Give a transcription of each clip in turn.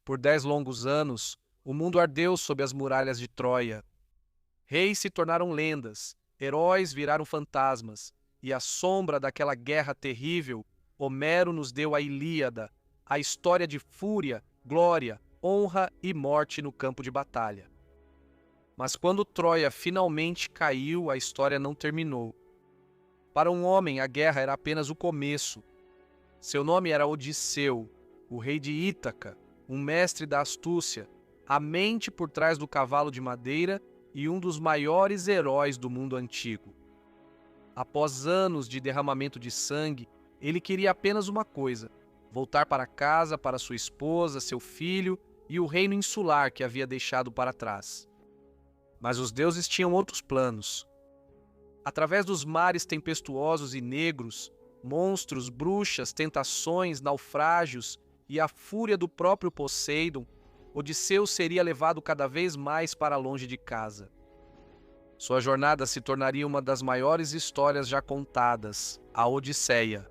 Por 10 longos anos, o mundo ardeu sob as muralhas de Troia. Reis se tornaram lendas, heróis viraram fantasmas, e à sombra daquela guerra terrível, Homero nos deu a Ilíada, a história de fúria, glória, honra e morte no campo de batalha. Mas quando Troia finalmente caiu, a história não terminou. Para um homem, a guerra era apenas o começo. Seu nome era Odisseu, o rei de Ítaca, um mestre da astúcia, a mente por trás do cavalo de madeira e um dos maiores heróis do mundo antigo. Após anos de derramamento de sangue, ele queria apenas uma coisa: voltar para casa, para sua esposa, seu filho e o reino insular que havia deixado para trás. Mas os deuses tinham outros planos. Através dos mares tempestuosos e negros, monstros, bruxas, tentações, naufrágios e a fúria do próprio Poseidon, Odisseu seria levado cada vez mais para longe de casa. Sua jornada se tornaria uma das maiores histórias já contadas, a Odisseia.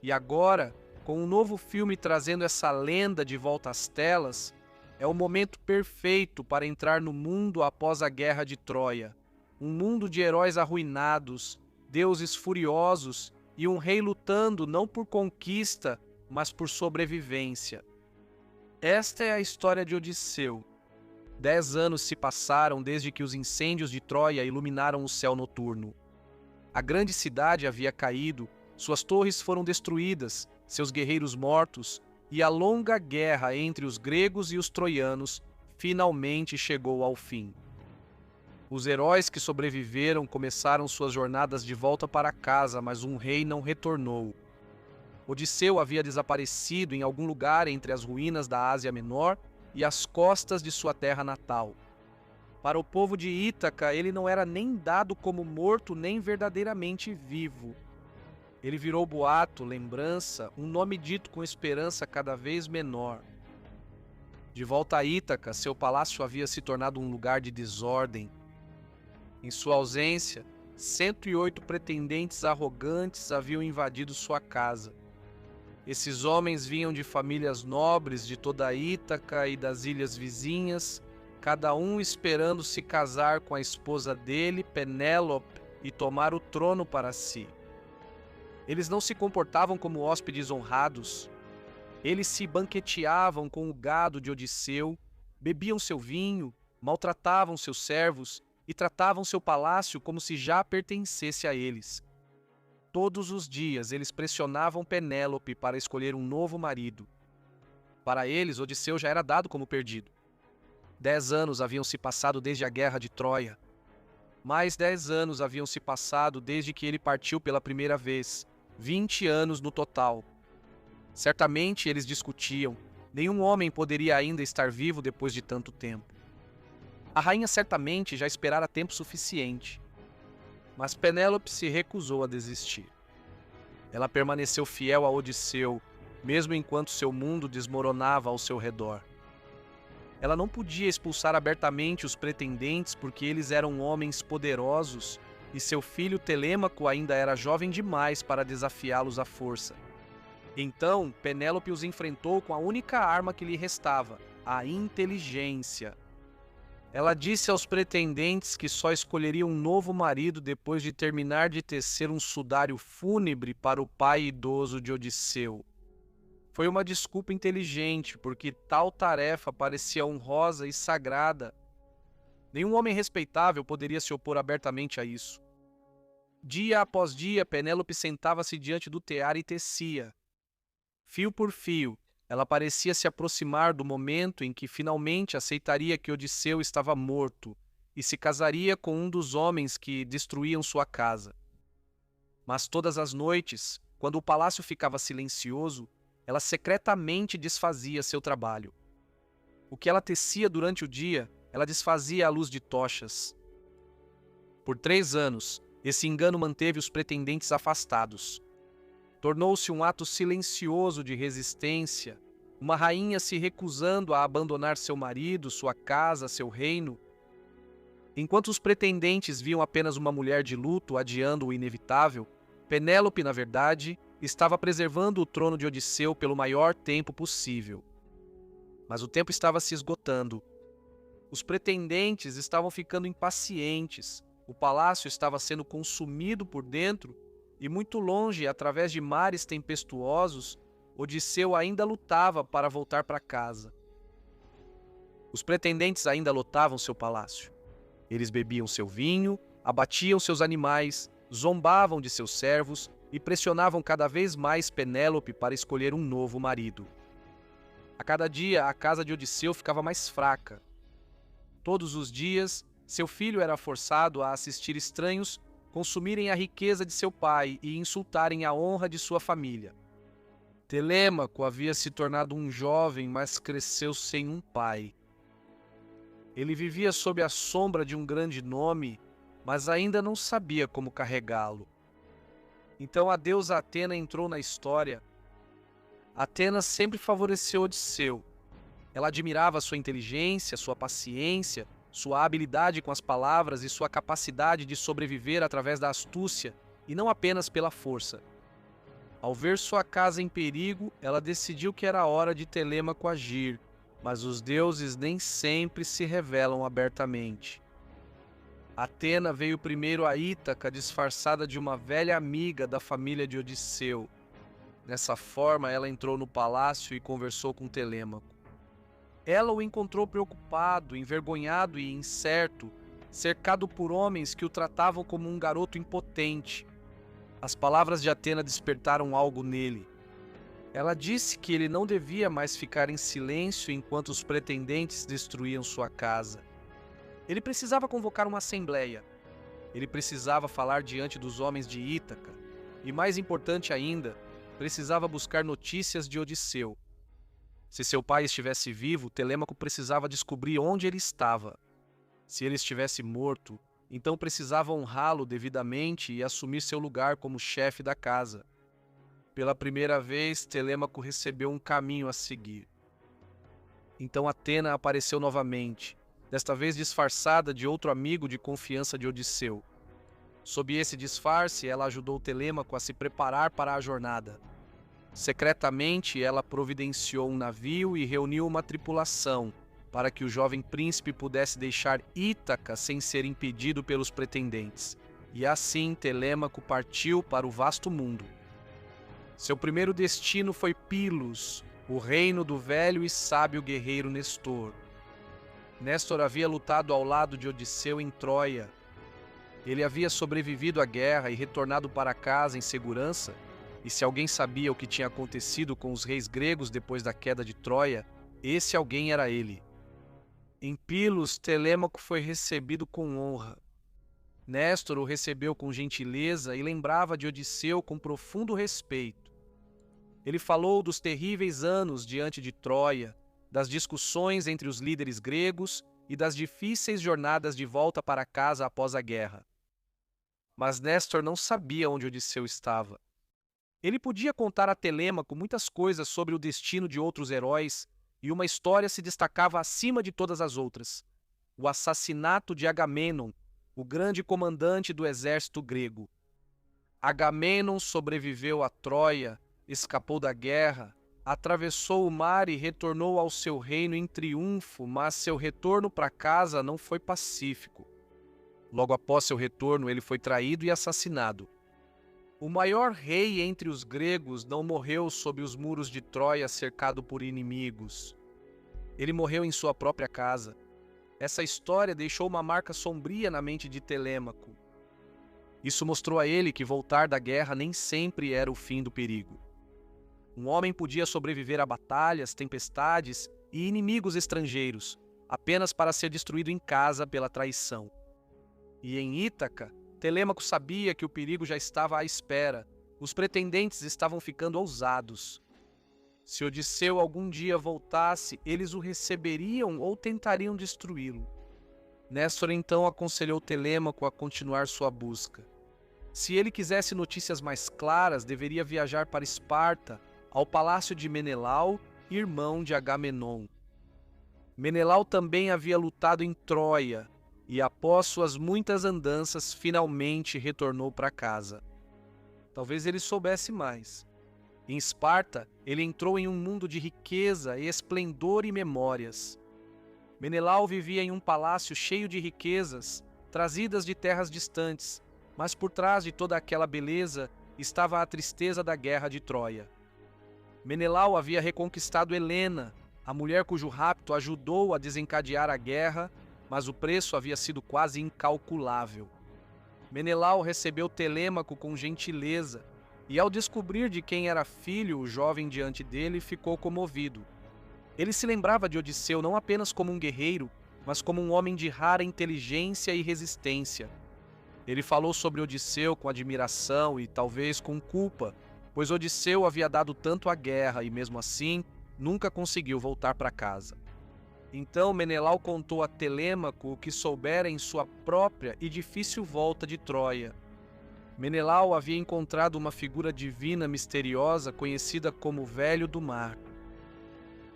E agora, com um novo filme trazendo essa lenda de volta às telas, é o momento perfeito para entrar no mundo após a Guerra de Troia. Um mundo de heróis arruinados, deuses furiosos e um rei lutando não por conquista, mas por sobrevivência. Esta é a história de Odisseu. 10 anos se passaram desde que os incêndios de Troia iluminaram o céu noturno. A grande cidade havia caído, suas torres foram destruídas, seus guerreiros mortos, e a longa guerra entre os gregos e os troianos finalmente chegou ao fim. Os heróis que sobreviveram começaram suas jornadas de volta para casa, mas um rei não retornou. Odisseu havia desaparecido em algum lugar entre as ruínas da Ásia Menor e as costas de sua terra natal. Para o povo de Ítaca, ele não era nem dado como morto nem verdadeiramente vivo. Ele virou boato, lembrança, um nome dito com esperança cada vez menor. De volta a Ítaca, seu palácio havia se tornado um lugar de desordem. Em sua ausência, 108 pretendentes arrogantes haviam invadido sua casa. Esses homens vinham de famílias nobres de toda a Ítaca e das ilhas vizinhas, cada um esperando se casar com a esposa dele, Penélope, e tomar o trono para si. Eles não se comportavam como hóspedes honrados. Eles se banqueteavam com o gado de Odisseu, bebiam seu vinho, maltratavam seus servos e tratavam seu palácio como se já pertencesse a eles. Todos os dias eles pressionavam Penélope para escolher um novo marido. Para eles, Odisseu já era dado como perdido. 10 anos haviam se passado desde a guerra de Troia. Mais 10 anos haviam se passado desde que ele partiu pela primeira vez. 20 anos no total. Certamente eles discutiam. Nenhum homem poderia ainda estar vivo depois de tanto tempo. A rainha certamente já esperara tempo suficiente. Mas Penélope se recusou a desistir. Ela permaneceu fiel a Odisseu, mesmo enquanto seu mundo desmoronava ao seu redor. Ela não podia expulsar abertamente os pretendentes porque eles eram homens poderosos e seu filho Telêmaco ainda era jovem demais para desafiá-los à força. Então, Penélope os enfrentou com a única arma que lhe restava, a inteligência. Ela disse aos pretendentes que só escolheria um novo marido depois de terminar de tecer um sudário fúnebre para o pai idoso de Odisseu. Foi uma desculpa inteligente, porque tal tarefa parecia honrosa e sagrada. Nenhum homem respeitável poderia se opor abertamente a isso. Dia após dia, Penélope sentava-se diante do tear e tecia. Fio por fio, ela parecia se aproximar do momento em que finalmente aceitaria que Odisseu estava morto e se casaria com um dos homens que destruíam sua casa. Mas todas as noites, quando o palácio ficava silencioso, ela secretamente desfazia seu trabalho. O que ela tecia durante o dia, ela desfazia à luz de tochas. Por 3 anos, esse engano manteve os pretendentes afastados. Tornou-se um ato silencioso de resistência, uma rainha se recusando a abandonar seu marido, sua casa, seu reino. Enquanto os pretendentes viam apenas uma mulher de luto adiando o inevitável, Penélope, na verdade, estava preservando o trono de Odisseu pelo maior tempo possível. Mas o tempo estava se esgotando. Os pretendentes estavam ficando impacientes. O palácio estava sendo consumido por dentro e muito longe, através de mares tempestuosos, Odisseu ainda lutava para voltar para casa. Os pretendentes ainda lotavam seu palácio. Eles bebiam seu vinho, abatiam seus animais, zombavam de seus servos e pressionavam cada vez mais Penélope para escolher um novo marido. A cada dia, a casa de Odisseu ficava mais fraca. Todos os dias, seu filho era forçado a assistir estranhos consumirem a riqueza de seu pai e insultarem a honra de sua família. Telêmaco havia se tornado um jovem, mas cresceu sem um pai. Ele vivia sob a sombra de um grande nome, mas ainda não sabia como carregá-lo. Então a deusa Atena entrou na história. Atena sempre favoreceu Odisseu. Ela admirava sua inteligência, sua paciência, sua habilidade com as palavras e sua capacidade de sobreviver através da astúcia, e não apenas pela força. Ao ver sua casa em perigo, ela decidiu que era hora de Telêmaco agir, mas os deuses nem sempre se revelam abertamente. Atena veio primeiro a Ítaca disfarçada de uma velha amiga da família de Odisseu. Dessa forma, ela entrou no palácio e conversou com Telêmaco. Ela o encontrou preocupado, envergonhado e incerto, cercado por homens que o tratavam como um garoto impotente. As palavras de Atena despertaram algo nele. Ela disse que ele não devia mais ficar em silêncio enquanto os pretendentes destruíam sua casa. Ele precisava convocar uma assembleia. Ele precisava falar diante dos homens de Ítaca. E mais importante ainda, precisava buscar notícias de Odisseu. Se seu pai estivesse vivo, Telêmaco precisava descobrir onde ele estava. Se ele estivesse morto, então precisava honrá-lo devidamente e assumir seu lugar como chefe da casa. Pela primeira vez, Telêmaco recebeu um caminho a seguir. Então Atena apareceu novamente, desta vez disfarçada de outro amigo de confiança de Odisseu. Sob esse disfarce, ela ajudou Telêmaco a se preparar para a jornada. Secretamente, ela providenciou um navio e reuniu uma tripulação para que o jovem príncipe pudesse deixar Ítaca sem ser impedido pelos pretendentes. E assim Telêmaco partiu para o vasto mundo. Seu primeiro destino foi Pilos, o reino do velho e sábio guerreiro Nestor. Néstor havia lutado ao lado de Odisseu em Troia. Ele havia sobrevivido à guerra e retornado para casa em segurança. E se alguém sabia o que tinha acontecido com os reis gregos depois da queda de Troia, esse alguém era ele. Em Pilos, Telêmaco foi recebido com honra. Néstor o recebeu com gentileza e lembrava de Odisseu com profundo respeito. Ele falou dos terríveis anos diante de Troia, das discussões entre os líderes gregos e das difíceis jornadas de volta para casa após a guerra. Mas Néstor não sabia onde Odisseu estava. Ele podia contar a Telêmaco muitas coisas sobre o destino de outros heróis, e uma história se destacava acima de todas as outras: o assassinato de Agamemnon, o grande comandante do exército grego. Agamemnon sobreviveu a Troia, escapou da guerra, atravessou o mar e retornou ao seu reino em triunfo, mas seu retorno para casa não foi pacífico. Logo após seu retorno, ele foi traído e assassinado. O maior rei entre os gregos não morreu sob os muros de Troia cercado por inimigos. Ele morreu em sua própria casa. Essa história deixou uma marca sombria na mente de Telêmaco. Isso mostrou a ele que voltar da guerra nem sempre era o fim do perigo. Um homem podia sobreviver a batalhas, tempestades e inimigos estrangeiros, apenas para ser destruído em casa pela traição. E em Ítaca, Telêmaco sabia que o perigo já estava à espera. Os pretendentes estavam ficando ousados. Se Odisseu algum dia voltasse, eles o receberiam ou tentariam destruí-lo. Néstor então aconselhou Telêmaco a continuar sua busca. Se ele quisesse notícias mais claras, deveria viajar para Esparta, ao palácio de Menelau, irmão de Agamenon. Menelau também havia lutado em Troia, e após suas muitas andanças, finalmente retornou para casa. Talvez ele soubesse mais. Em Esparta, ele entrou em um mundo de riqueza, esplendor e memórias. Menelau vivia em um palácio cheio de riquezas, trazidas de terras distantes, mas por trás de toda aquela beleza estava a tristeza da guerra de Troia. Menelau havia reconquistado Helena, a mulher cujo rapto ajudou a desencadear a guerra, mas o preço havia sido quase incalculável. Menelau recebeu Telêmaco com gentileza, e ao descobrir de quem era filho, o jovem diante dele ficou comovido. Ele se lembrava de Odisseu não apenas como um guerreiro, mas como um homem de rara inteligência e resistência. Ele falou sobre Odisseu com admiração e talvez com culpa, pois Odisseu havia dado tanto à guerra e, mesmo assim, nunca conseguiu voltar para casa. Então Menelau contou a Telêmaco o que soubera em sua própria e difícil volta de Troia. Menelau havia encontrado uma figura divina misteriosa conhecida como Velho do Mar.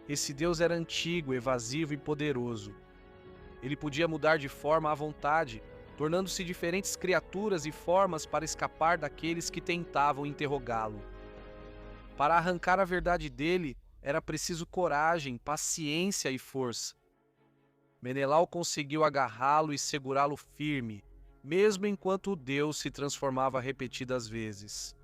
Esse deus era antigo, evasivo e poderoso. Ele podia mudar de forma à vontade, tornando-se diferentes criaturas e formas para escapar daqueles que tentavam interrogá-lo. Para arrancar a verdade dele, era preciso coragem, paciência e força. Menelau conseguiu agarrá-lo e segurá-lo firme, mesmo enquanto o deus se transformava repetidas vezes.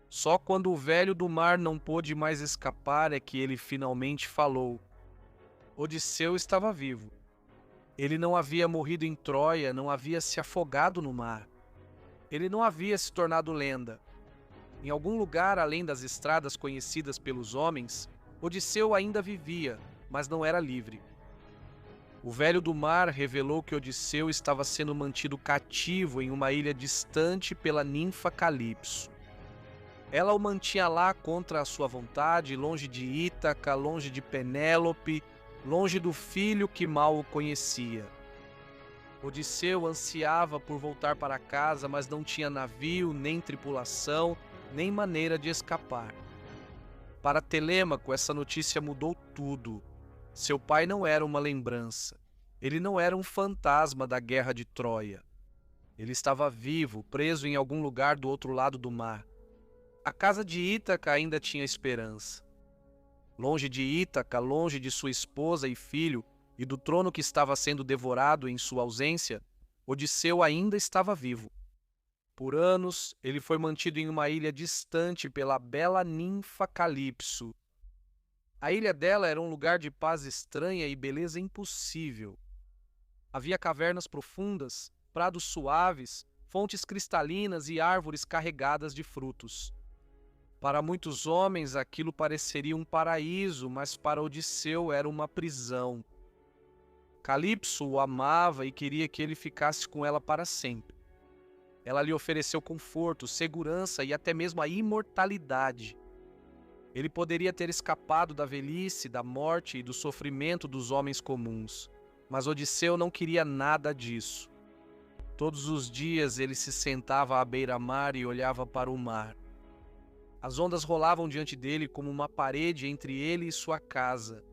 Só quando o Velho do Mar não pôde mais escapar é que ele finalmente falou. Odisseu estava vivo. Ele não havia morrido em Troia, não havia se afogado no mar. Ele não havia se tornado lenda. Em algum lugar além das estradas conhecidas pelos homens, Odisseu ainda vivia, mas não era livre. O Velho do Mar revelou que Odisseu estava sendo mantido cativo em uma ilha distante pela ninfa Calipso. Ela o mantinha lá contra a sua vontade, longe de Ítaca, longe de Penélope, longe do filho que mal o conhecia. Odisseu ansiava por voltar para casa, mas não tinha navio, nem tripulação, nem maneira de escapar. Para Telêmaco, essa notícia mudou tudo. Seu pai não era uma lembrança. Ele não era um fantasma da guerra de Troia. Ele estava vivo, preso em algum lugar do outro lado do mar. A casa de Ítaca ainda tinha esperança. Longe de Ítaca, longe de sua esposa e filho, e do trono que estava sendo devorado em sua ausência, Odisseu ainda estava vivo. Por anos, ele foi mantido em uma ilha distante pela bela ninfa Calipso. A ilha dela era um lugar de paz estranha e beleza impossível. Havia cavernas profundas, prados suaves, fontes cristalinas e árvores carregadas de frutos. Para muitos homens, aquilo pareceria um paraíso, mas para Odisseu era uma prisão. Calipso o amava e queria que ele ficasse com ela para sempre. Ela lhe ofereceu conforto, segurança e até mesmo a imortalidade. Ele poderia ter escapado da velhice, da morte e do sofrimento dos homens comuns, mas Odisseu não queria nada disso. Todos os dias ele se sentava à beira-mar e olhava para o mar. As ondas rolavam diante dele como uma parede entre ele e sua casa.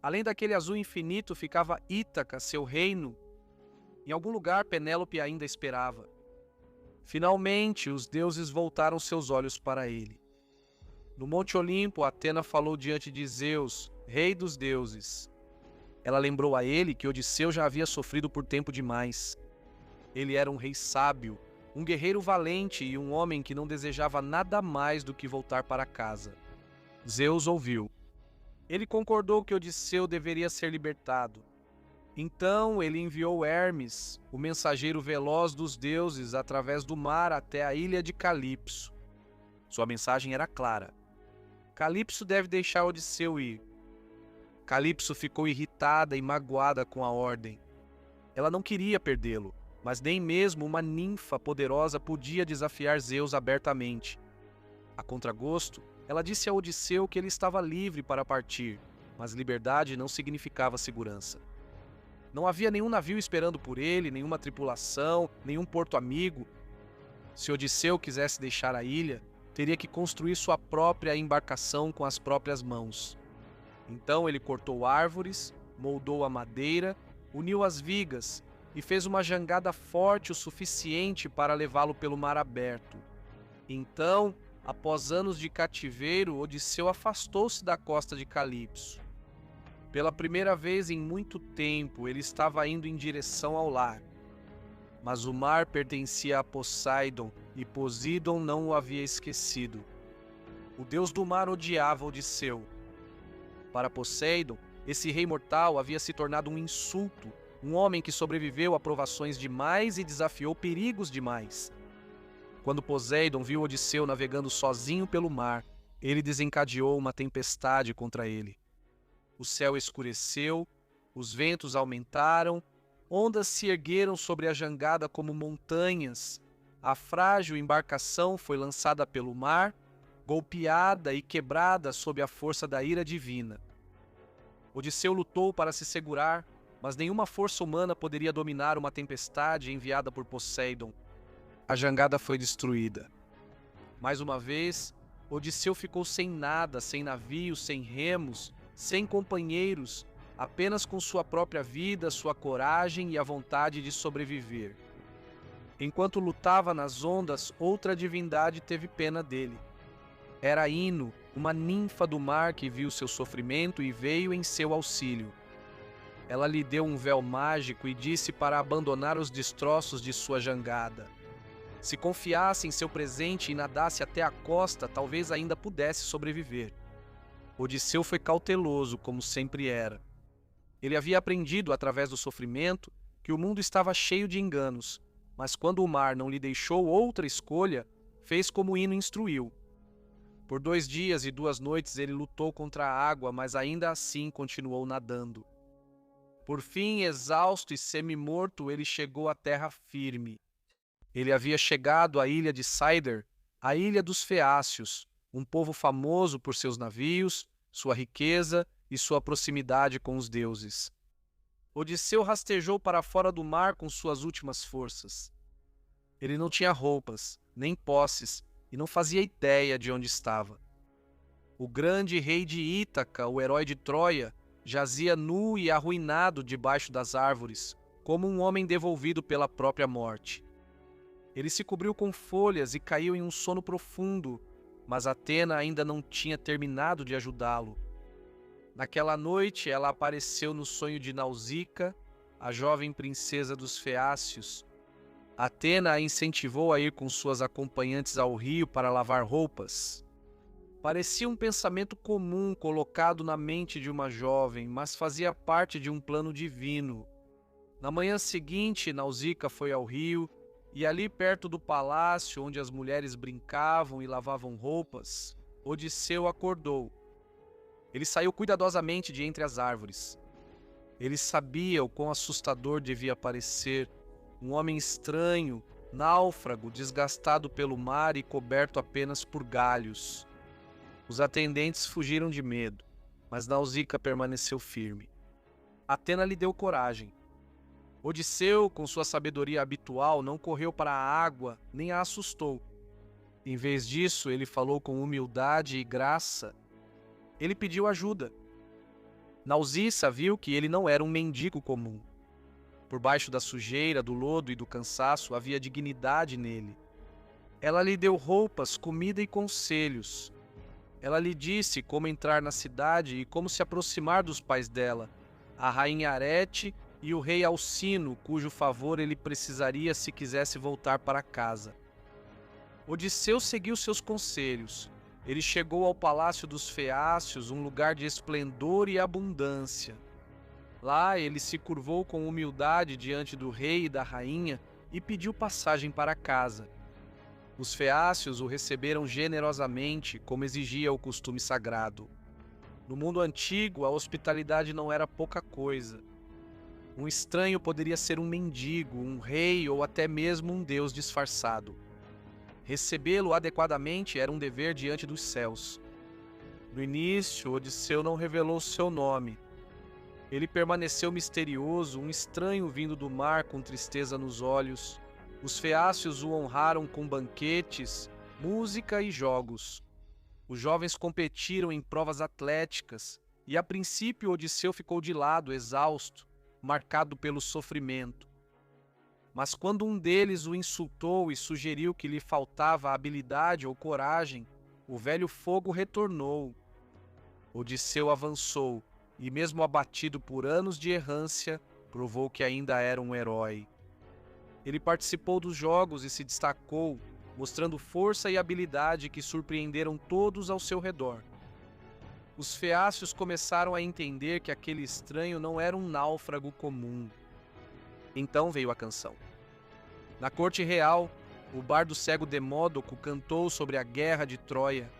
Além daquele azul infinito ficava Ítaca, seu reino. Em algum lugar Penélope ainda esperava. Finalmente os deuses voltaram seus olhos para ele. No Monte Olimpo, Atena falou diante de Zeus, rei dos deuses. Ela lembrou a ele que Odisseu já havia sofrido por tempo demais. Ele era um rei sábio, um guerreiro valente e um homem que não desejava nada mais do que voltar para casa. Zeus ouviu. Ele concordou que Odisseu deveria ser libertado. Então ele enviou Hermes, o mensageiro veloz dos deuses, através do mar até a ilha de Calipso. Sua mensagem era clara. Calipso deve deixar Odisseu ir. Calipso ficou irritada e magoada com a ordem. Ela não queria perdê-lo, mas nem mesmo uma ninfa poderosa podia desafiar Zeus abertamente. A contragosto, ela disse a Odisseu que ele estava livre para partir, mas liberdade não significava segurança. Não havia nenhum navio esperando por ele, nenhuma tripulação, nenhum porto amigo. Se Odisseu quisesse deixar a ilha, teria que construir sua própria embarcação com as próprias mãos. Então ele cortou árvores, moldou a madeira, uniu as vigas e fez uma jangada forte o suficiente para levá-lo pelo mar aberto. Então após anos de cativeiro, Odisseu afastou-se da costa de Calipso. Pela primeira vez em muito tempo, ele estava indo em direção ao lar. Mas o mar pertencia a Poseidon e Poseidon não o havia esquecido. O deus do mar odiava Odisseu. Para Poseidon, esse rei mortal havia se tornado um insulto, um homem que sobreviveu a provações demais e desafiou perigos demais. Quando Poseidon viu Odisseu navegando sozinho pelo mar, ele desencadeou uma tempestade contra ele. O céu escureceu, os ventos aumentaram, ondas se ergueram sobre a jangada como montanhas, a frágil embarcação foi lançada pelo mar, golpeada e quebrada sob a força da ira divina. Odisseu lutou para se segurar, mas nenhuma força humana poderia dominar uma tempestade enviada por Poseidon. A jangada foi destruída. Mais uma vez, Odisseu ficou sem nada, sem navio, sem remos, sem companheiros, apenas com sua própria vida, sua coragem e a vontade de sobreviver. Enquanto lutava nas ondas, outra divindade teve pena dele. Era Ino, uma ninfa do mar que viu seu sofrimento e veio em seu auxílio. Ela lhe deu um véu mágico e disse para abandonar os destroços de sua jangada. Se confiasse em seu presente e nadasse até a costa, talvez ainda pudesse sobreviver. Odisseu foi cauteloso, como sempre era. Ele havia aprendido, através do sofrimento, que o mundo estava cheio de enganos, mas quando o mar não lhe deixou outra escolha, fez como Ino instruiu. Por 2 dias e 2 noites ele lutou contra a água, mas ainda assim continuou nadando. Por fim, exausto e semi-morto, ele chegou à terra firme. Ele havia chegado à ilha de Cider, a ilha dos Feácios, um povo famoso por seus navios, sua riqueza e sua proximidade com os deuses. Odisseu rastejou para fora do mar com suas últimas forças. Ele não tinha roupas, nem posses, e não fazia ideia de onde estava. O grande rei de Ítaca, o herói de Troia, jazia nu e arruinado debaixo das árvores, como um homem devolvido pela própria morte. Ele se cobriu com folhas e caiu em um sono profundo, mas Atena ainda não tinha terminado de ajudá-lo. Naquela noite, ela apareceu no sonho de Nausica, a jovem princesa dos Feácios. Atena a incentivou a ir com suas acompanhantes ao rio para lavar roupas. Parecia um pensamento comum colocado na mente de uma jovem, mas fazia parte de um plano divino. Na manhã seguinte, Nausica foi ao rio, e ali perto do palácio, onde as mulheres brincavam e lavavam roupas, Odisseu acordou. Ele saiu cuidadosamente de entre as árvores. Ele sabia o quão assustador devia parecer, um homem estranho, náufrago, desgastado pelo mar e coberto apenas por galhos. Os atendentes fugiram de medo, mas Nausica permaneceu firme. Atena lhe deu coragem. Odisseu, com sua sabedoria habitual, não correu para a água, nem a assustou. Em vez disso, ele falou com humildade e graça. Ele pediu ajuda. Nausicaa viu que ele não era um mendigo comum. Por baixo da sujeira, do lodo e do cansaço, havia dignidade nele. Ela lhe deu roupas, comida e conselhos. Ela lhe disse como entrar na cidade e como se aproximar dos pais dela, a rainha Arete e o rei Alcino, cujo favor ele precisaria se quisesse voltar para casa. Odisseu seguiu seus conselhos. Ele chegou ao palácio dos Feácios, um lugar de esplendor e abundância. Lá ele se curvou com humildade diante do rei e da rainha e pediu passagem para casa. Os Feácios o receberam generosamente, como exigia o costume sagrado. No mundo antigo, a hospitalidade não era pouca coisa. Um estranho poderia ser um mendigo, um rei ou até mesmo um deus disfarçado. Recebê-lo adequadamente era um dever diante dos céus. No início, Odisseu não revelou seu nome. Ele permaneceu misterioso, um estranho vindo do mar com tristeza nos olhos. Os Feácios o honraram com banquetes, música e jogos. Os jovens competiram em provas atléticas, e a princípio Odisseu ficou de lado, exausto, marcado pelo sofrimento. Mas quando um deles o insultou e sugeriu que lhe faltava habilidade ou coragem, o velho fogo retornou. Odisseu avançou e, mesmo abatido por anos de errância, provou que ainda era um herói. Ele participou dos jogos e se destacou, mostrando força e habilidade que surpreenderam todos ao seu redor. Os feácios começaram a entender que aquele estranho não era um náufrago comum. Então veio a canção. Na corte real, o bardo cego Demódoco cantou sobre a guerra de Troia.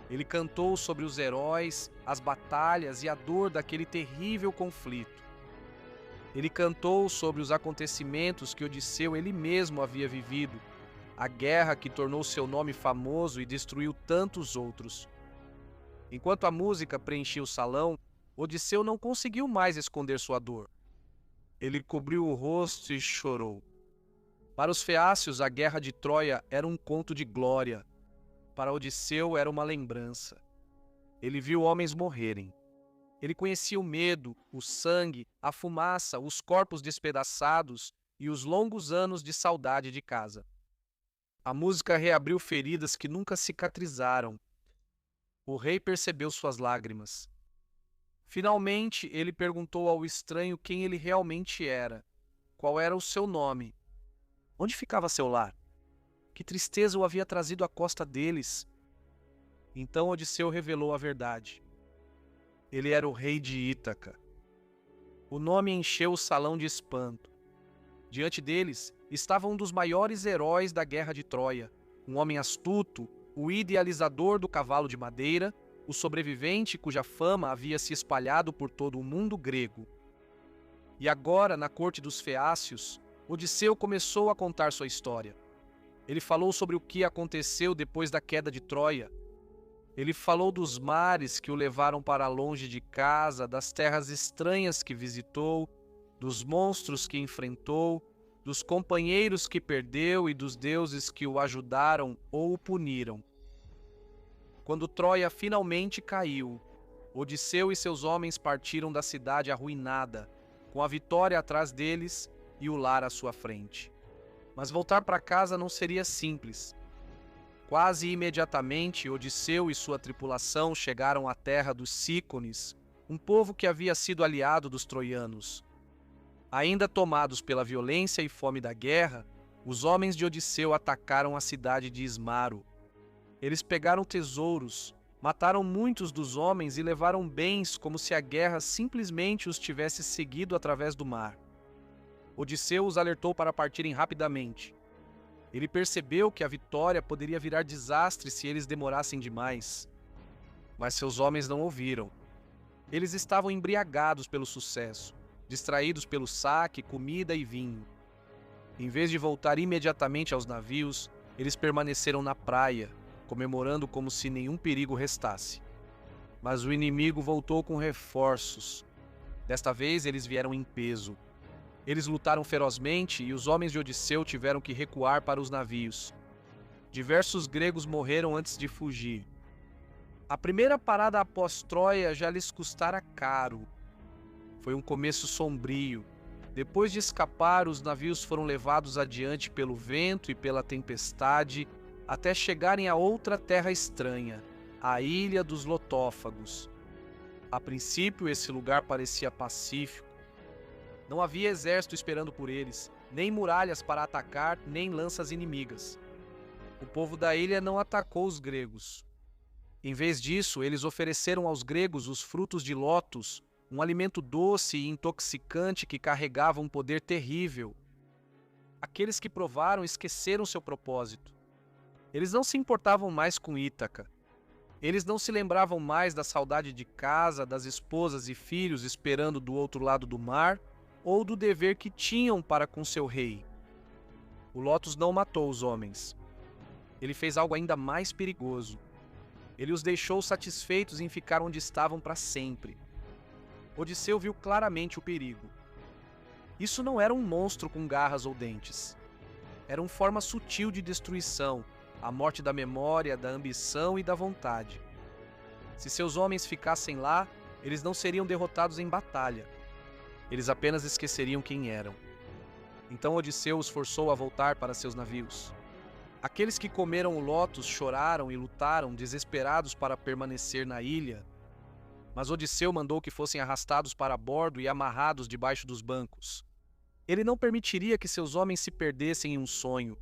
Ele cantou sobre os heróis, as batalhas e a dor daquele terrível conflito. Ele cantou sobre os acontecimentos que Odisseu ele mesmo havia vivido, a guerra que tornou seu nome famoso e destruiu tantos outros. Enquanto a música preenchia o salão, Odisseu não conseguiu mais esconder sua dor. Ele cobriu o rosto e chorou. Para os feácios, a guerra de Troia era um conto de glória. Para Odisseu era uma lembrança. Ele viu homens morrerem. Ele conhecia o medo, o sangue, a fumaça, os corpos despedaçados e os longos anos de saudade de casa. A música reabriu feridas que nunca cicatrizaram. O rei percebeu suas lágrimas. Finalmente, ele perguntou ao estranho quem ele realmente era, qual era o seu nome, onde ficava seu lar, que tristeza o havia trazido à costa deles. Então Odisseu revelou a verdade. Ele era o rei de Ítaca. O nome encheu o salão de espanto. Diante deles estava um dos maiores heróis da guerra de Troia, um homem astuto, o idealizador do cavalo de madeira, o sobrevivente cuja fama havia se espalhado por todo o mundo grego. E agora, na corte dos feácios, Odisseu começou a contar sua história. Ele falou sobre o que aconteceu depois da queda de Troia. Ele falou dos mares que o levaram para longe de casa, das terras estranhas que visitou, dos monstros que enfrentou, dos companheiros que perdeu e dos deuses que o ajudaram ou o puniram. Quando Troia finalmente caiu, Odisseu e seus homens partiram da cidade arruinada, com a vitória atrás deles e o lar à sua frente. Mas voltar para casa não seria simples. Quase imediatamente, Odisseu e sua tripulação chegaram à terra dos Cícones, um povo que havia sido aliado dos troianos. Ainda tomados pela violência e fome da guerra, os homens de Odisseu atacaram a cidade de Ismaro. Eles pegaram tesouros, mataram muitos dos homens e levaram bens como se a guerra simplesmente os tivesse seguido através do mar. Odisseu os alertou para partirem rapidamente. Ele percebeu que a vitória poderia virar desastre se eles demorassem demais. Mas seus homens não ouviram. Eles estavam embriagados pelo sucesso, distraídos pelo saque, comida e vinho. Em vez de voltar imediatamente aos navios, eles permaneceram na praia, comemorando como se nenhum perigo restasse. Mas o inimigo voltou com reforços. Desta vez eles vieram em peso. Eles lutaram ferozmente e os homens de Odisseu tiveram que recuar para os navios. Diversos gregos morreram antes de fugir. A primeira parada após Troia já lhes custara caro. Foi um começo sombrio. Depois de escapar, os navios foram levados adiante pelo vento e pela tempestade, até chegarem a outra terra estranha, a Ilha dos Lotófagos. A princípio, esse lugar parecia pacífico. Não havia exército esperando por eles, nem muralhas para atacar, nem lanças inimigas. O povo da ilha não atacou os gregos. Em vez disso, eles ofereceram aos gregos os frutos de lótus, um alimento doce e intoxicante que carregava um poder terrível. Aqueles que provaram esqueceram seu propósito. Eles não se importavam mais com Ítaca. Eles não se lembravam mais da saudade de casa, das esposas e filhos esperando do outro lado do mar, ou do dever que tinham para com seu rei. O Lótus não matou os homens. Ele fez algo ainda mais perigoso. Ele os deixou satisfeitos em ficar onde estavam para sempre. Odisseu viu claramente o perigo. Isso não era um monstro com garras ou dentes. Era uma forma sutil de destruição, a morte da memória, da ambição e da vontade. Se seus homens ficassem lá, eles não seriam derrotados em batalha. Eles apenas esqueceriam quem eram. Então Odisseu os forçou a voltar para seus navios. Aqueles que comeram o lótus choraram e lutaram, desesperados para permanecer na ilha. Mas Odisseu mandou que fossem arrastados para bordo e amarrados debaixo dos bancos. Ele não permitiria que seus homens se perdessem em um sonho.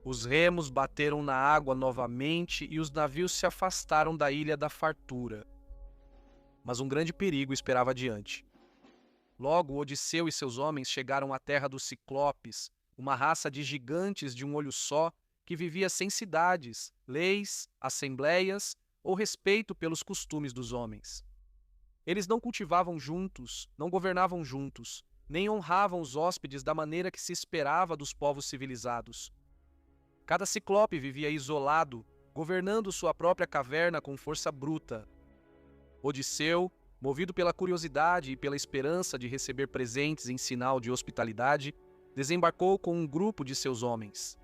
Os remos bateram na água novamente e os navios se afastaram da ilha da fartura. Mas um grande perigo esperava adiante. Logo, Odisseu e seus homens chegaram à terra dos Ciclopes, uma raça de gigantes de um olho só que vivia sem cidades, leis, assembleias ou respeito pelos costumes dos homens. Eles não cultivavam juntos, não governavam juntos, nem honravam os hóspedes da maneira que se esperava dos povos civilizados. Cada ciclope vivia isolado, governando sua própria caverna com força bruta. Odisseu, movido pela curiosidade e pela esperança de receber presentes em sinal de hospitalidade, desembarcou com um grupo de seus homens.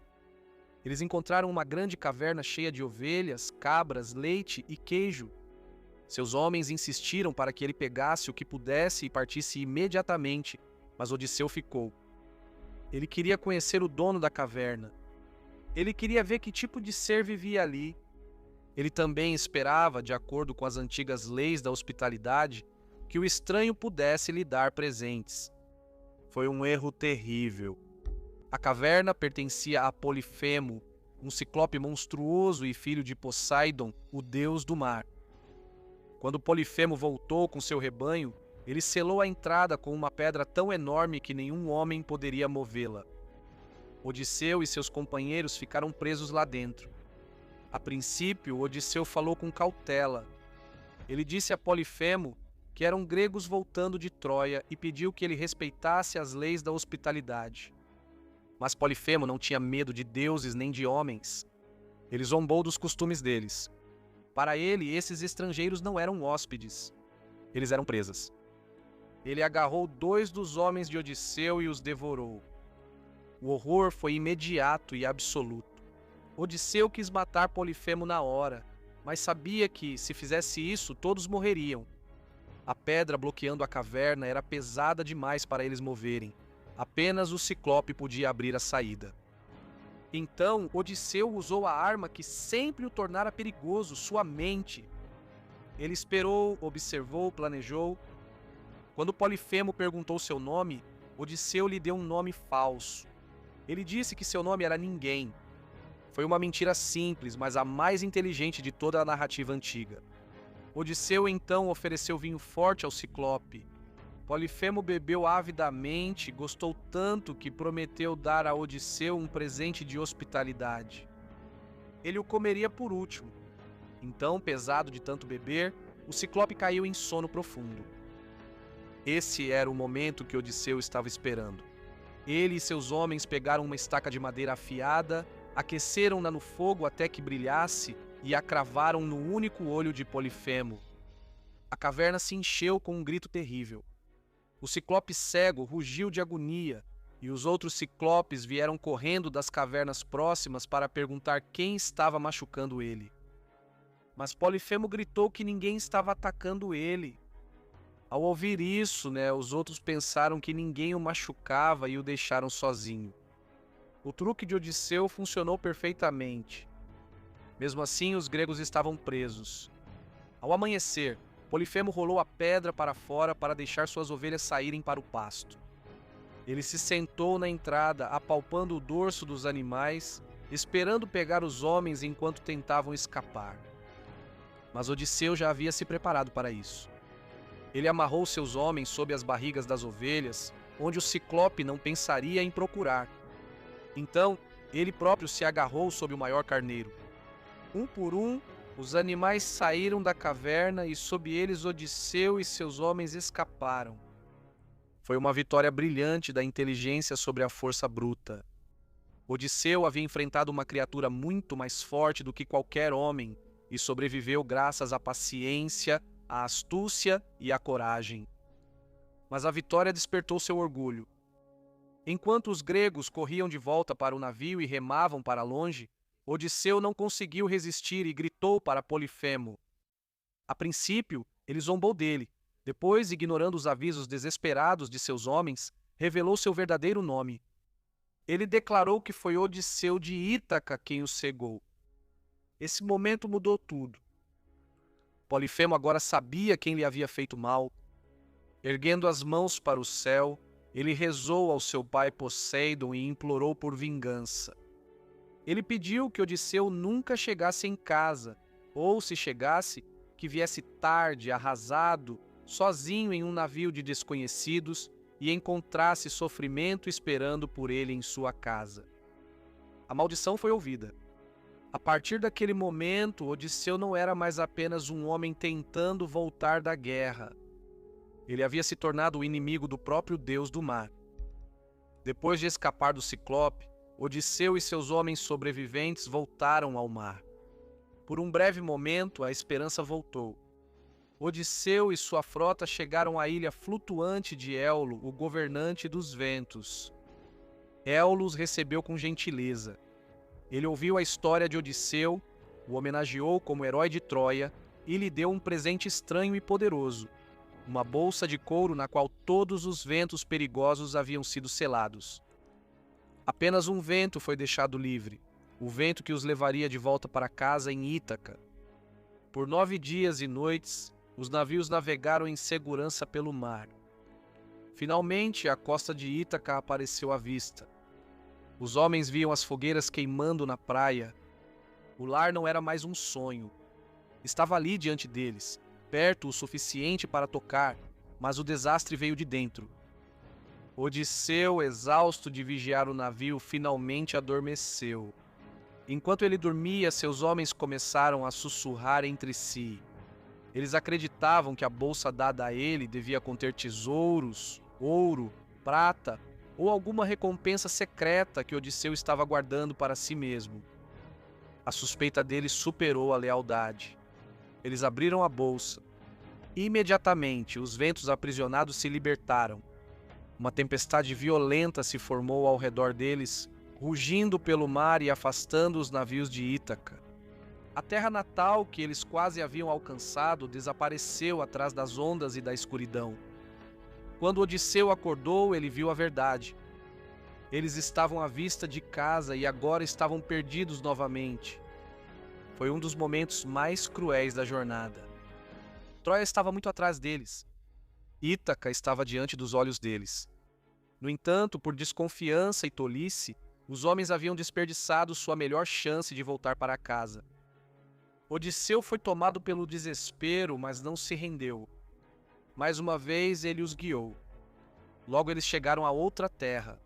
Eles encontraram uma grande caverna cheia de ovelhas, cabras, leite e queijo. Seus homens insistiram para que ele pegasse o que pudesse e partisse imediatamente, mas Odisseu ficou. Ele queria conhecer o dono da caverna. Ele queria ver que tipo de ser vivia ali. Ele também esperava, de acordo com as antigas leis da hospitalidade, que o estranho pudesse lhe dar presentes. Foi um erro terrível. A caverna pertencia a Polifemo, um ciclope monstruoso e filho de Poseidon, o deus do mar. Quando Polifemo voltou com seu rebanho, ele selou a entrada com uma pedra tão enorme que nenhum homem poderia movê-la. Odisseu e seus companheiros ficaram presos lá dentro. A princípio, Odisseu falou com cautela. Ele disse a Polifemo que eram gregos voltando de Troia e pediu que ele respeitasse as leis da hospitalidade. Mas Polifemo não tinha medo de deuses nem de homens. Ele zombou dos costumes deles. Para ele, esses estrangeiros não eram hóspedes. Eles eram presas. Ele agarrou 2 dos homens de Odisseu e os devorou. O horror foi imediato e absoluto. Odisseu quis matar Polifemo na hora, mas sabia que, se fizesse isso, todos morreriam. A pedra bloqueando a caverna era pesada demais para eles moverem. Apenas o Ciclope podia abrir a saída. Então, Odisseu usou a arma que sempre o tornara perigoso, sua mente. Ele esperou, observou, planejou. Quando Polifemo perguntou seu nome, Odisseu lhe deu um nome falso. Ele disse que seu nome era Ninguém. Foi uma mentira simples, mas a mais inteligente de toda a narrativa antiga. Odisseu então ofereceu vinho forte ao Ciclope. Polifemo bebeu avidamente, gostou tanto que prometeu dar a Odisseu um presente de hospitalidade. Ele o comeria por último. Então, pesado de tanto beber, o Ciclope caiu em sono profundo. Esse era o momento que Odisseu estava esperando. Ele e seus homens pegaram uma estaca de madeira afiada, aqueceram-na no fogo até que brilhasse e a cravaram no único olho de Polifemo. A caverna se encheu com um grito terrível. O Ciclope cego rugiu de agonia e os outros Ciclopes vieram correndo das cavernas próximas para perguntar quem estava machucando ele. Mas Polifemo gritou que ninguém estava atacando ele. Ao ouvir isso, os outros pensaram que ninguém o machucava e o deixaram sozinho. O truque de Odisseu funcionou perfeitamente. Mesmo assim, os gregos estavam presos. Ao amanhecer, Polifemo rolou a pedra para fora para deixar suas ovelhas saírem para o pasto. Ele se sentou na entrada, apalpando o dorso dos animais, esperando pegar os homens enquanto tentavam escapar. Mas Odisseu já havia se preparado para isso. Ele amarrou seus homens sob as barrigas das ovelhas, onde o Ciclope não pensaria em procurar. Então, ele próprio se agarrou sob o maior carneiro. Um por um, os animais saíram da caverna e sob eles Odisseu e seus homens escaparam. Foi uma vitória brilhante da inteligência sobre a força bruta. Odisseu havia enfrentado uma criatura muito mais forte do que qualquer homem e sobreviveu graças à paciência, à astúcia e à coragem. Mas a vitória despertou seu orgulho. Enquanto os gregos corriam de volta para o navio e remavam para longe, Odisseu não conseguiu resistir e gritou para Polifemo. A princípio, ele zombou dele. Depois, ignorando os avisos desesperados de seus homens, revelou seu verdadeiro nome. Ele declarou que foi Odisseu de Ítaca quem o cegou. Esse momento mudou tudo. Polifemo agora sabia quem lhe havia feito mal. Erguendo as mãos para o céu, ele rezou ao seu pai Poseidon e implorou por vingança. Ele pediu que Odisseu nunca chegasse em casa, ou se chegasse, que viesse tarde, arrasado, sozinho em um navio de desconhecidos e encontrasse sofrimento esperando por ele em sua casa. A maldição foi ouvida. A partir daquele momento, Odisseu não era mais apenas um homem tentando voltar da guerra. Ele havia se tornado o inimigo do próprio Deus do mar. Depois de escapar do Ciclope, Odisseu e seus homens sobreviventes voltaram ao mar. Por um breve momento, a esperança voltou. Odisseu e sua frota chegaram à ilha flutuante de Éolo, o governante dos ventos. Éolo os recebeu com gentileza. Ele ouviu a história de Odisseu, o homenageou como herói de Troia e lhe deu um presente estranho e poderoso, uma bolsa de couro na qual todos os ventos perigosos haviam sido selados. Apenas um vento foi deixado livre, o vento que os levaria de volta para casa em Ítaca. Por 9 dias e noites, os navios navegaram em segurança pelo mar. Finalmente, a costa de Ítaca apareceu à vista. Os homens viam as fogueiras queimando na praia. O lar não era mais um sonho. Estava ali diante deles, perto o suficiente para tocar, mas o desastre veio de dentro. Odisseu, exausto de vigiar o navio, finalmente adormeceu. Enquanto ele dormia, seus homens começaram a sussurrar entre si. Eles acreditavam que a bolsa dada a ele devia conter tesouros, ouro, prata ou alguma recompensa secreta que Odisseu estava guardando para si mesmo. A suspeita deles superou a lealdade. Eles abriram a bolsa. Imediatamente, os ventos aprisionados se libertaram. Uma tempestade violenta se formou ao redor deles, rugindo pelo mar e afastando os navios de Ítaca. A terra natal que eles quase haviam alcançado desapareceu atrás das ondas e da escuridão. Quando Odisseu acordou, ele viu a verdade. Eles estavam à vista de casa e agora estavam perdidos novamente. Foi um dos momentos mais cruéis da jornada. Troia estava muito atrás deles. Ítaca estava diante dos olhos deles. No entanto, por desconfiança e tolice, os homens haviam desperdiçado sua melhor chance de voltar para casa. Odisseu foi tomado pelo desespero, mas não se rendeu. Mais uma vez ele os guiou. Logo eles chegaram a outra terra.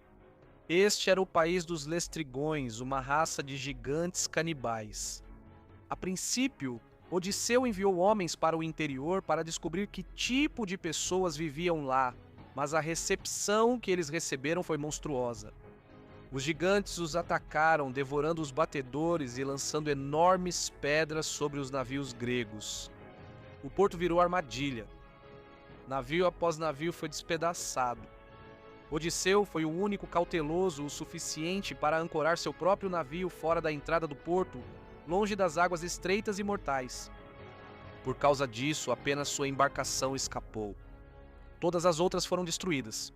Este era o país dos Lestrigões, uma raça de gigantes canibais. A princípio, Odisseu enviou homens para o interior para descobrir que tipo de pessoas viviam lá, mas a recepção que eles receberam foi monstruosa. Os gigantes os atacaram, devorando os batedores e lançando enormes pedras sobre os navios gregos. O porto virou armadilha. Navio após navio foi despedaçado. Odisseu foi o único cauteloso o suficiente para ancorar seu próprio navio fora da entrada do porto, longe das águas estreitas e mortais. Por causa disso, apenas sua embarcação escapou. Todas as outras foram destruídas.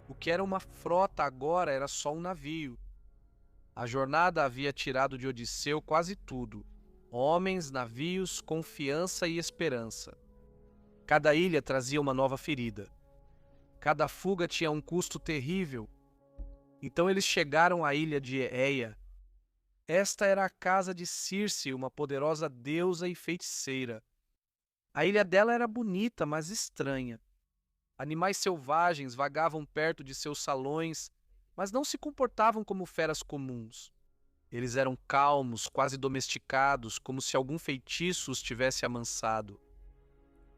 O que era uma frota agora era só um navio. A jornada havia tirado de Odisseu quase tudo: homens, navios, confiança e esperança. Cada ilha trazia uma nova ferida. Cada fuga tinha um custo terrível. Então eles chegaram à ilha de Aeia. Esta era a casa de Circe, uma poderosa deusa e feiticeira. A ilha dela era bonita, mas estranha. Animais selvagens vagavam perto de seus salões, mas não se comportavam como feras comuns. Eles eram calmos, quase domesticados, como se algum feitiço os tivesse amansado.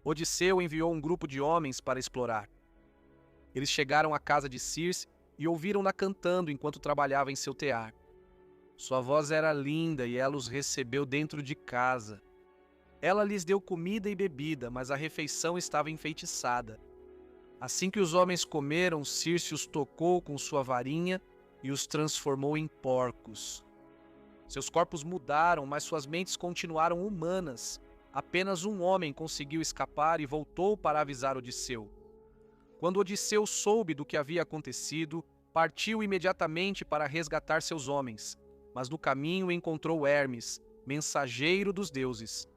Odisseu enviou um grupo de homens para explorar. Eles chegaram à casa de Circe e ouviram-na cantando enquanto trabalhava em seu tear. Sua voz era linda e ela os recebeu dentro de casa. Ela lhes deu comida e bebida, mas a refeição estava enfeitiçada. Assim que os homens comeram, Circe os tocou com sua varinha e os transformou em porcos. Seus corpos mudaram, mas suas mentes continuaram humanas. Apenas um homem conseguiu escapar e voltou para avisar Odisseu. Quando Odisseu soube do que havia acontecido, partiu imediatamente para resgatar seus homens, mas no caminho encontrou Hermes, mensageiro dos deuses.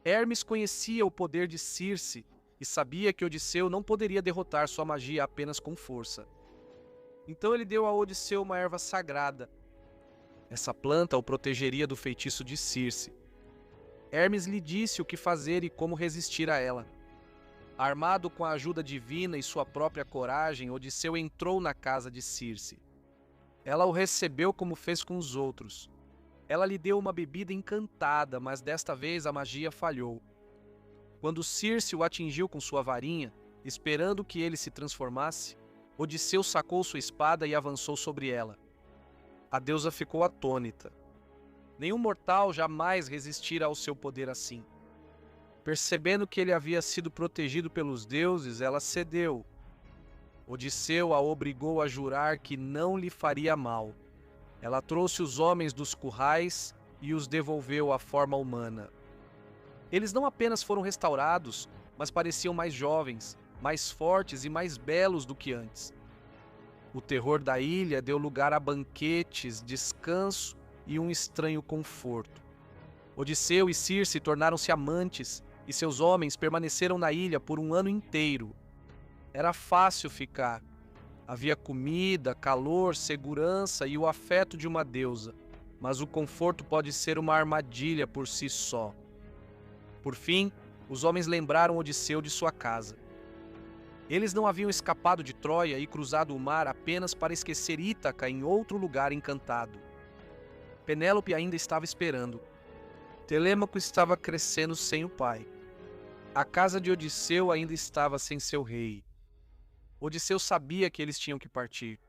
Hermes conhecia o poder de Circe e sabia que Odisseu não poderia derrotar sua magia apenas com força. Então ele deu a Odisseu uma erva sagrada. Essa planta o protegeria do feitiço de Circe. Hermes lhe disse o que fazer e como resistir a ela. Armado com a ajuda divina e sua própria coragem, Odisseu entrou na casa de Circe. Ela o recebeu como fez com os outros. Ela lhe deu uma bebida encantada, mas desta vez a magia falhou. Quando Circe o atingiu com sua varinha, esperando que ele se transformasse, Odisseu sacou sua espada e avançou sobre ela. A deusa ficou atônita. Nenhum mortal jamais resistira ao seu poder assim. Percebendo que ele havia sido protegido pelos deuses, ela cedeu. Odisseu a obrigou a jurar que não lhe faria mal. Ela trouxe os homens dos currais e os devolveu à forma humana. Eles não apenas foram restaurados, mas pareciam mais jovens, mais fortes e mais belos do que antes. O terror da ilha deu lugar a banquetes, descanso e um estranho conforto. Odisseu e Circe tornaram-se amantes e seus homens permaneceram na ilha por um ano inteiro. Era fácil ficar. Havia comida, calor, segurança e o afeto de uma deusa, mas o conforto pode ser uma armadilha por si só. Por fim, os homens lembraram Odisseu de sua casa. Eles não haviam escapado de Troia e cruzado o mar apenas para esquecer Ítaca em outro lugar encantado. Penélope ainda estava esperando. Telêmaco estava crescendo sem o pai. A casa de Odisseu ainda estava sem seu rei. Odisseu sabia que eles tinham que partir.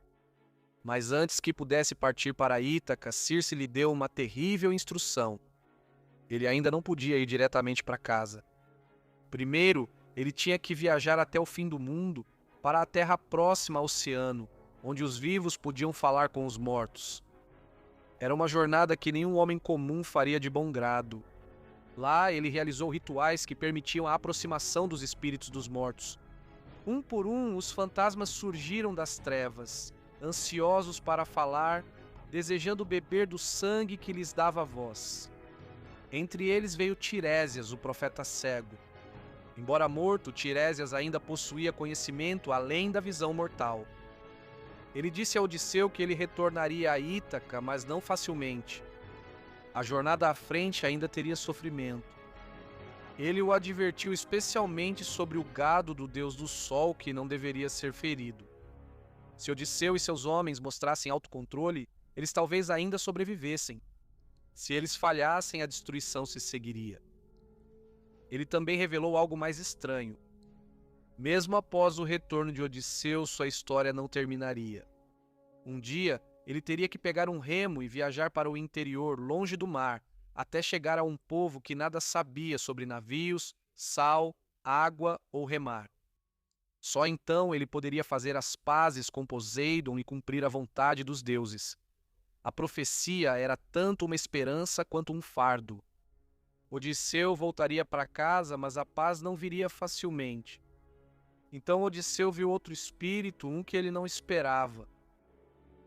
Mas antes que pudesse partir para Ítaca, Circe lhe deu uma terrível instrução. Ele ainda não podia ir diretamente para casa. Primeiro, ele tinha que viajar até o fim do mundo, para a terra próxima ao oceano, onde os vivos podiam falar com os mortos. Era uma jornada que nenhum homem comum faria de bom grado. Lá ele realizou rituais que permitiam a aproximação dos espíritos dos mortos. Um por um, os fantasmas surgiram das trevas, ansiosos para falar, desejando beber do sangue que lhes dava voz. Entre eles veio Tirésias, o profeta cego. Embora morto, Tirésias ainda possuía conhecimento além da visão mortal. Ele disse a Odisseu que ele retornaria a Ítaca, mas não facilmente. A jornada à frente ainda teria sofrimento. Ele o advertiu especialmente sobre o gado do deus do sol que não deveria ser ferido. Se Odisseu e seus homens mostrassem autocontrole, eles talvez ainda sobrevivessem. Se eles falhassem, a destruição se seguiria. Ele também revelou algo mais estranho. Mesmo após o retorno de Odisseu, sua história não terminaria. Um dia, ele teria que pegar um remo e viajar para o interior, longe do mar, até chegar a um povo que nada sabia sobre navios, sal, água ou remar. Só então ele poderia fazer as pazes com Poseidon e cumprir a vontade dos deuses. A profecia era tanto uma esperança quanto um fardo. Odisseu voltaria para casa, mas a paz não viria facilmente. Então Odisseu viu outro espírito, um que ele não esperava.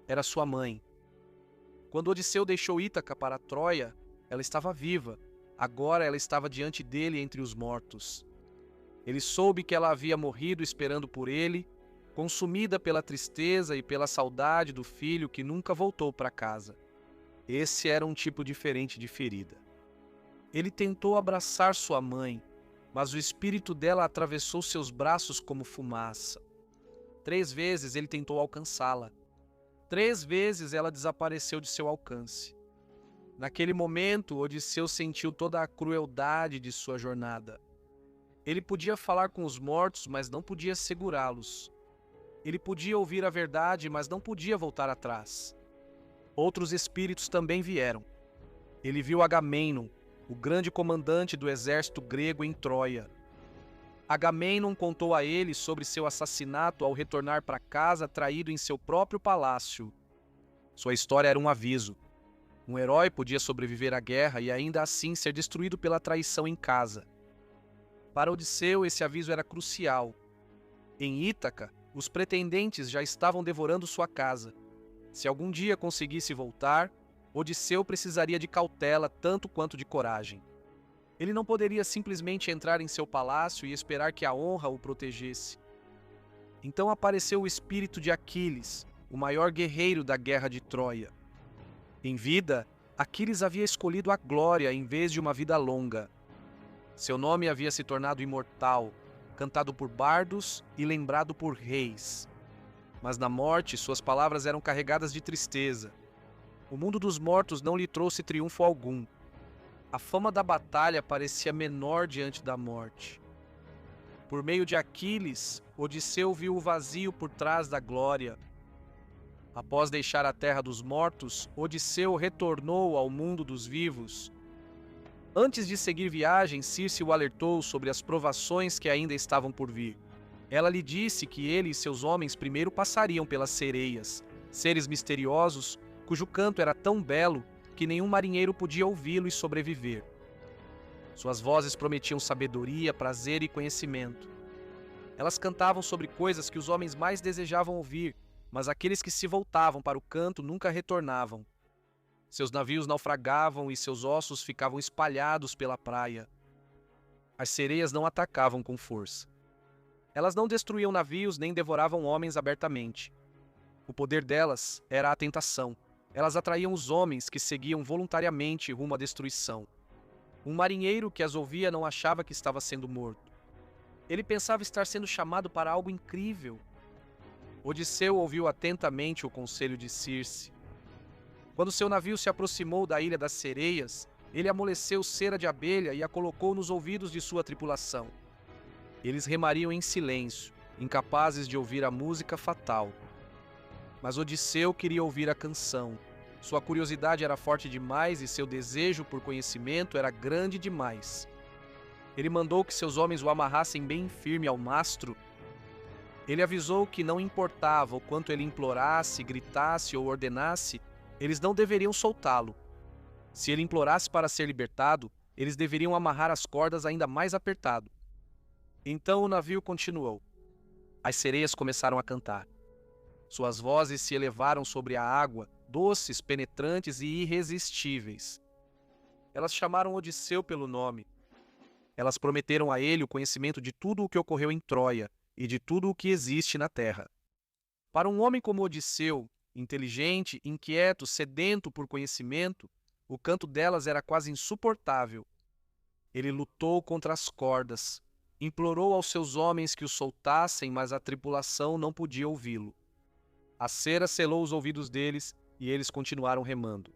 Era sua mãe. Quando Odisseu deixou Ítaca para Troia, ela estava viva. Agora ela estava diante dele entre os mortos. Ele soube que ela havia morrido esperando por ele, consumida pela tristeza e pela saudade do filho que nunca voltou para casa. Esse era um tipo diferente de ferida. Ele tentou abraçar sua mãe, mas o espírito dela atravessou seus braços como fumaça. 3 vezes ele tentou alcançá-la. 3 vezes ela desapareceu de seu alcance. Naquele momento, Odisseu sentiu toda a crueldade de sua jornada. Ele podia falar com os mortos, mas não podia segurá-los. Ele podia ouvir a verdade, mas não podia voltar atrás. Outros espíritos também vieram. Ele viu Agamemnon, o grande comandante do exército grego em Troia. Agamemnon contou a ele sobre seu assassinato ao retornar para casa traído em seu próprio palácio. Sua história era um aviso. Um herói podia sobreviver à guerra e ainda assim ser destruído pela traição em casa. Para Odisseu, esse aviso era crucial. Em Ítaca, os pretendentes já estavam devorando sua casa. Se algum dia conseguisse voltar, Odisseu precisaria de cautela tanto quanto de coragem. Ele não poderia simplesmente entrar em seu palácio e esperar que a honra o protegesse. Então apareceu o espírito de Aquiles, o maior guerreiro da guerra de Troia. Em vida, Aquiles havia escolhido a glória em vez de uma vida longa. Seu nome havia se tornado imortal, cantado por bardos e lembrado por reis. Mas na morte, suas palavras eram carregadas de tristeza. O mundo dos mortos não lhe trouxe triunfo algum. A fama da batalha parecia menor diante da morte. Por meio de Aquiles, Odisseu viu o vazio por trás da glória. Após deixar a terra dos mortos, Odisseu retornou ao mundo dos vivos. Antes de seguir viagem, Circe o alertou sobre as provações que ainda estavam por vir. Ela lhe disse que ele e seus homens primeiro passariam pelas sereias, seres misteriosos cujo canto era tão belo que nenhum marinheiro podia ouvi-lo e sobreviver. Suas vozes prometiam sabedoria, prazer e conhecimento. Elas cantavam sobre coisas que os homens mais desejavam ouvir, mas aqueles que se voltavam para o canto nunca retornavam. Seus navios naufragavam e seus ossos ficavam espalhados pela praia. As sereias não atacavam com força. Elas não destruíam navios nem devoravam homens abertamente. O poder delas era a tentação. Elas atraíam os homens que seguiam voluntariamente rumo à destruição. Um marinheiro que as ouvia não achava que estava sendo morto. Ele pensava estar sendo chamado para algo incrível. Odisseu ouviu atentamente o conselho de Circe. Quando seu navio se aproximou da Ilha das Sereias, ele amoleceu cera de abelha e a colocou nos ouvidos de sua tripulação. Eles remariam em silêncio, incapazes de ouvir a música fatal. Mas Odisseu queria ouvir a canção. Sua curiosidade era forte demais e seu desejo por conhecimento era grande demais. Ele mandou que seus homens o amarrassem bem firme ao mastro. Ele avisou que não importava o quanto ele implorasse, gritasse ou ordenasse, eles não deveriam soltá-lo. Se ele implorasse para ser libertado, eles deveriam amarrar as cordas ainda mais apertado. Então o navio continuou. As sereias começaram a cantar. Suas vozes se elevaram sobre a água, doces, penetrantes e irresistíveis. Elas chamaram Odisseu pelo nome. Elas prometeram a ele o conhecimento de tudo o que ocorreu em Troia e de tudo o que existe na terra. Para um homem como Odisseu, inteligente, inquieto, sedento por conhecimento, o canto delas era quase insuportável. Ele lutou contra as cordas, implorou aos seus homens que o soltassem, mas a tripulação não podia ouvi-lo. A cera selou os ouvidos deles e eles continuaram remando.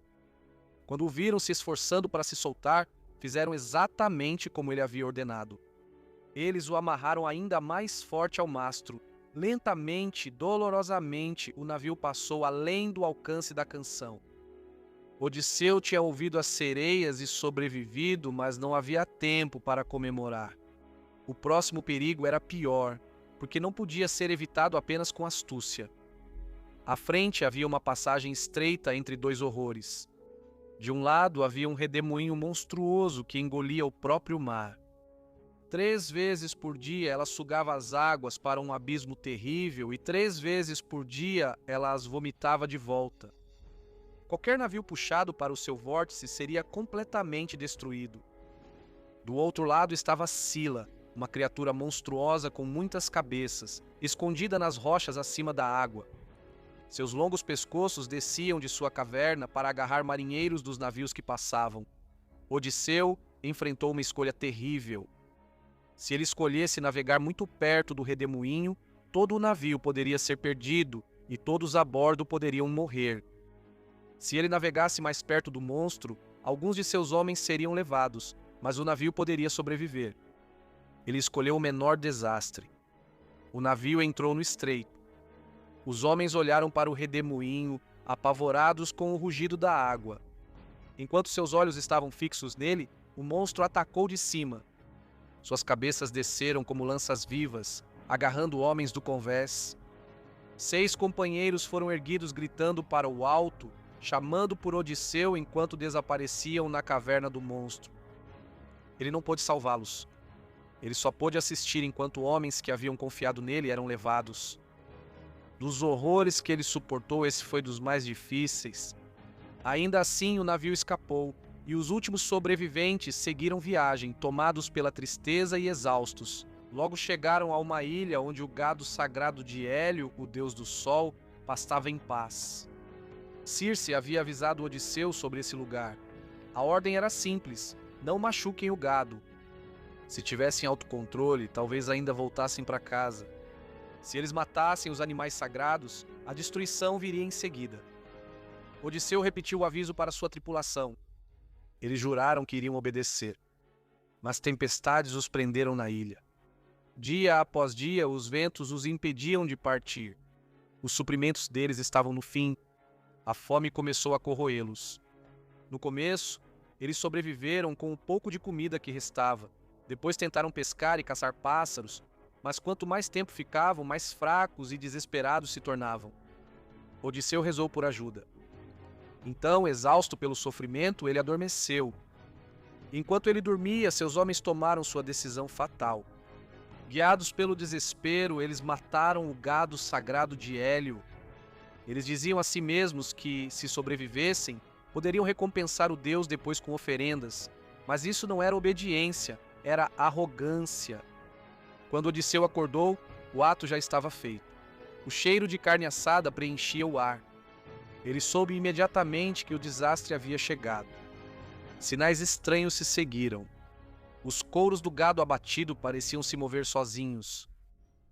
Quando o viram se esforçando para se soltar, fizeram exatamente como ele havia ordenado. Eles o amarraram ainda mais forte ao mastro. Lentamente, dolorosamente, o navio passou além do alcance da canção. Odisseu tinha ouvido as sereias e sobrevivido, mas não havia tempo para comemorar. O próximo perigo era pior, porque não podia ser evitado apenas com astúcia. À frente havia uma passagem estreita entre dois horrores. De um lado havia um redemoinho monstruoso que engolia o próprio mar. 3 vezes por dia ela sugava as águas para um abismo terrível e 3 vezes por dia ela as vomitava de volta. Qualquer navio puxado para o seu vórtice seria completamente destruído. Do outro lado estava Sila, uma criatura monstruosa com muitas cabeças, escondida nas rochas acima da água. Seus longos pescoços desciam de sua caverna para agarrar marinheiros dos navios que passavam. Odisseu enfrentou uma escolha terrível. Se ele escolhesse navegar muito perto do redemoinho, todo o navio poderia ser perdido e todos a bordo poderiam morrer. Se ele navegasse mais perto do monstro, alguns de seus homens seriam levados, mas o navio poderia sobreviver. Ele escolheu o menor desastre. O navio entrou no estreito. Os homens olharam para o redemoinho, apavorados com o rugido da água. Enquanto seus olhos estavam fixos nele, o monstro atacou de cima. Suas cabeças desceram como lanças vivas, agarrando homens do convés. 6 companheiros foram erguidos gritando para o alto, chamando por Odisseu enquanto desapareciam na caverna do monstro. Ele não pôde salvá-los. Ele só pôde assistir enquanto homens que haviam confiado nele eram levados. Dos horrores que ele suportou, esse foi dos mais difíceis. Ainda assim, o navio escapou, e os últimos sobreviventes seguiram viagem, tomados pela tristeza e exaustos. Logo chegaram a uma ilha onde o gado sagrado de Hélio, o deus do sol, pastava em paz. Circe havia avisado Odisseu sobre esse lugar. A ordem era simples: não machuquem o gado. Se tivessem autocontrole, talvez ainda voltassem para casa. Se eles matassem os animais sagrados, a destruição viria em seguida. Odisseu repetiu o aviso para sua tripulação. Eles juraram que iriam obedecer, mas tempestades os prenderam na ilha. Dia após dia, os ventos os impediam de partir. Os suprimentos deles estavam no fim. A fome começou a corroê-los. No começo, eles sobreviveram com o pouco de comida que restava. Depois tentaram pescar e caçar pássaros, mas quanto mais tempo ficavam, mais fracos e desesperados se tornavam. Odisseu rezou por ajuda. Então, exausto pelo sofrimento, ele adormeceu. Enquanto ele dormia, seus homens tomaram sua decisão fatal. Guiados pelo desespero, eles mataram o gado sagrado de Hélio. Eles diziam a si mesmos que, se sobrevivessem, poderiam recompensar o deus depois com oferendas. Mas isso não era obediência, era arrogância. Quando Odisseu acordou, o ato já estava feito. O cheiro de carne assada preenchia o ar. Ele soube imediatamente que o desastre havia chegado. Sinais estranhos se seguiram. Os couros do gado abatido pareciam se mover sozinhos.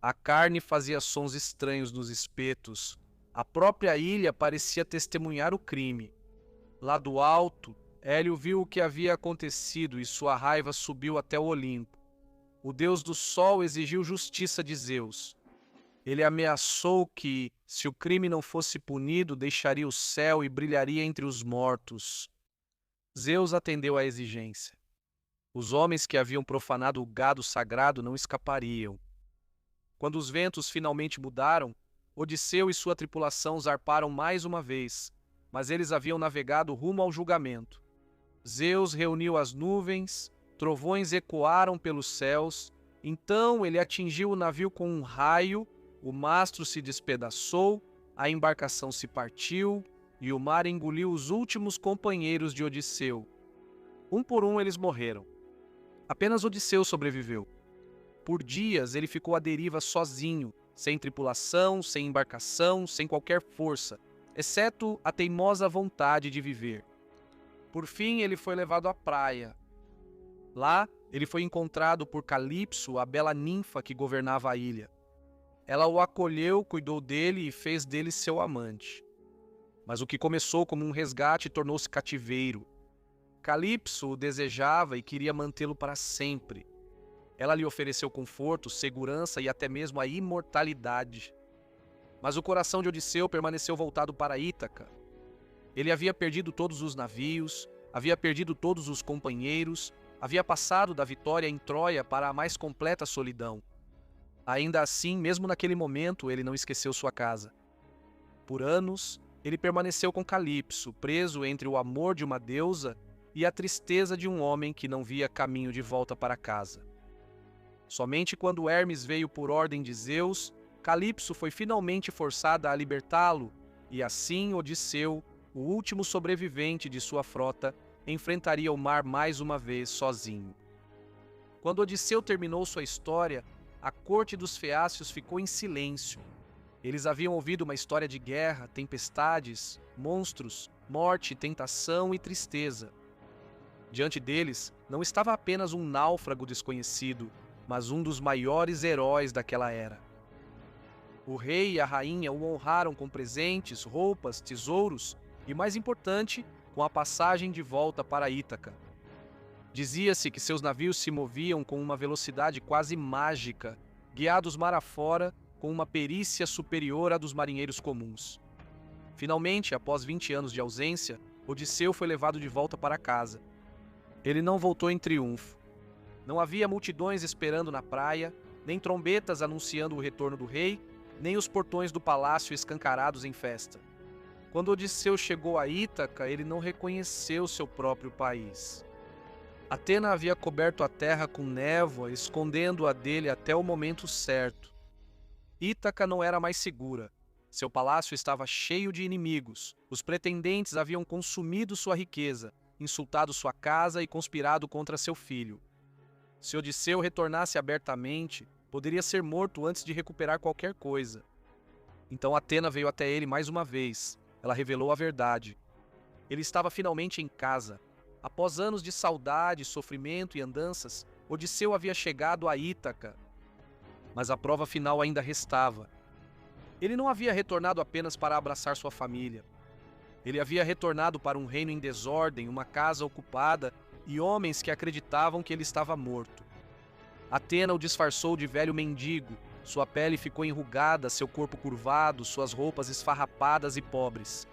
A carne fazia sons estranhos nos espetos. A própria ilha parecia testemunhar o crime. Lá do alto, Hélio viu o que havia acontecido e sua raiva subiu até o Olimpo. O deus do sol exigiu justiça de Zeus. Ele ameaçou que, se o crime não fosse punido, deixaria o céu e brilharia entre os mortos. Zeus atendeu à exigência. Os homens que haviam profanado o gado sagrado não escapariam. Quando os ventos finalmente mudaram, Odisseu e sua tripulação zarparam mais uma vez, mas eles haviam navegado rumo ao julgamento. Zeus reuniu as nuvens, trovões ecoaram pelos céus, então ele atingiu o navio com um raio, o mastro se despedaçou, a embarcação se partiu e o mar engoliu os últimos companheiros de Odisseu. Um por um eles morreram. Apenas Odisseu sobreviveu. Por dias ele ficou à deriva sozinho, sem tripulação, sem embarcação, sem qualquer força, exceto a teimosa vontade de viver. Por fim, ele foi levado à praia. Lá, ele foi encontrado por Calipso, a bela ninfa que governava a ilha. Ela o acolheu, cuidou dele e fez dele seu amante. Mas o que começou como um resgate tornou-se cativeiro. Calipso o desejava e queria mantê-lo para sempre. Ela lhe ofereceu conforto, segurança e até mesmo a imortalidade. Mas o coração de Odisseu permaneceu voltado para Ítaca. Ele havia perdido todos os navios, havia perdido todos os companheiros, havia passado da vitória em Troia para a mais completa solidão. Ainda assim, mesmo naquele momento, ele não esqueceu sua casa. Por anos, ele permaneceu com Calipso, preso entre o amor de uma deusa e a tristeza de um homem que não via caminho de volta para casa. Somente quando Hermes veio por ordem de Zeus, Calipso foi finalmente forçada a libertá-lo, e assim Odisseu, o último sobrevivente de sua frota, enfrentaria o mar mais uma vez sozinho. Quando Odisseu terminou sua história, a corte dos feácios ficou em silêncio. Eles haviam ouvido uma história de guerra, tempestades, monstros, morte, tentação e tristeza. Diante deles, não estava apenas um náufrago desconhecido, mas um dos maiores heróis daquela era. O rei e a rainha o honraram com presentes, roupas, tesouros e, mais importante, com a passagem de volta para Ítaca. Dizia-se que seus navios se moviam com uma velocidade quase mágica, guiados mar afora com uma perícia superior à dos marinheiros comuns. Finalmente, após 20 anos de ausência, Odisseu foi levado de volta para casa. Ele não voltou em triunfo. Não havia multidões esperando na praia, nem trombetas anunciando o retorno do rei, nem os portões do palácio escancarados em festa. Quando Odisseu chegou a Ítaca, ele não reconheceu seu próprio país. Atena havia coberto a terra com névoa, escondendo-a dele até o momento certo. Ítaca não era mais segura. Seu palácio estava cheio de inimigos. Os pretendentes haviam consumido sua riqueza, insultado sua casa e conspirado contra seu filho. Se Odisseu retornasse abertamente, poderia ser morto antes de recuperar qualquer coisa. Então Atena veio até ele mais uma vez. Ela revelou a verdade. Ele estava finalmente em casa. Após anos de saudade, sofrimento e andanças, Odisseu havia chegado a Ítaca. Mas a prova final ainda restava. Ele não havia retornado apenas para abraçar sua família. Ele havia retornado para um reino em desordem, uma casa ocupada e homens que acreditavam que ele estava morto. Atena o disfarçou de velho mendigo. Sua pele ficou enrugada, seu corpo curvado, suas roupas esfarrapadas e pobres.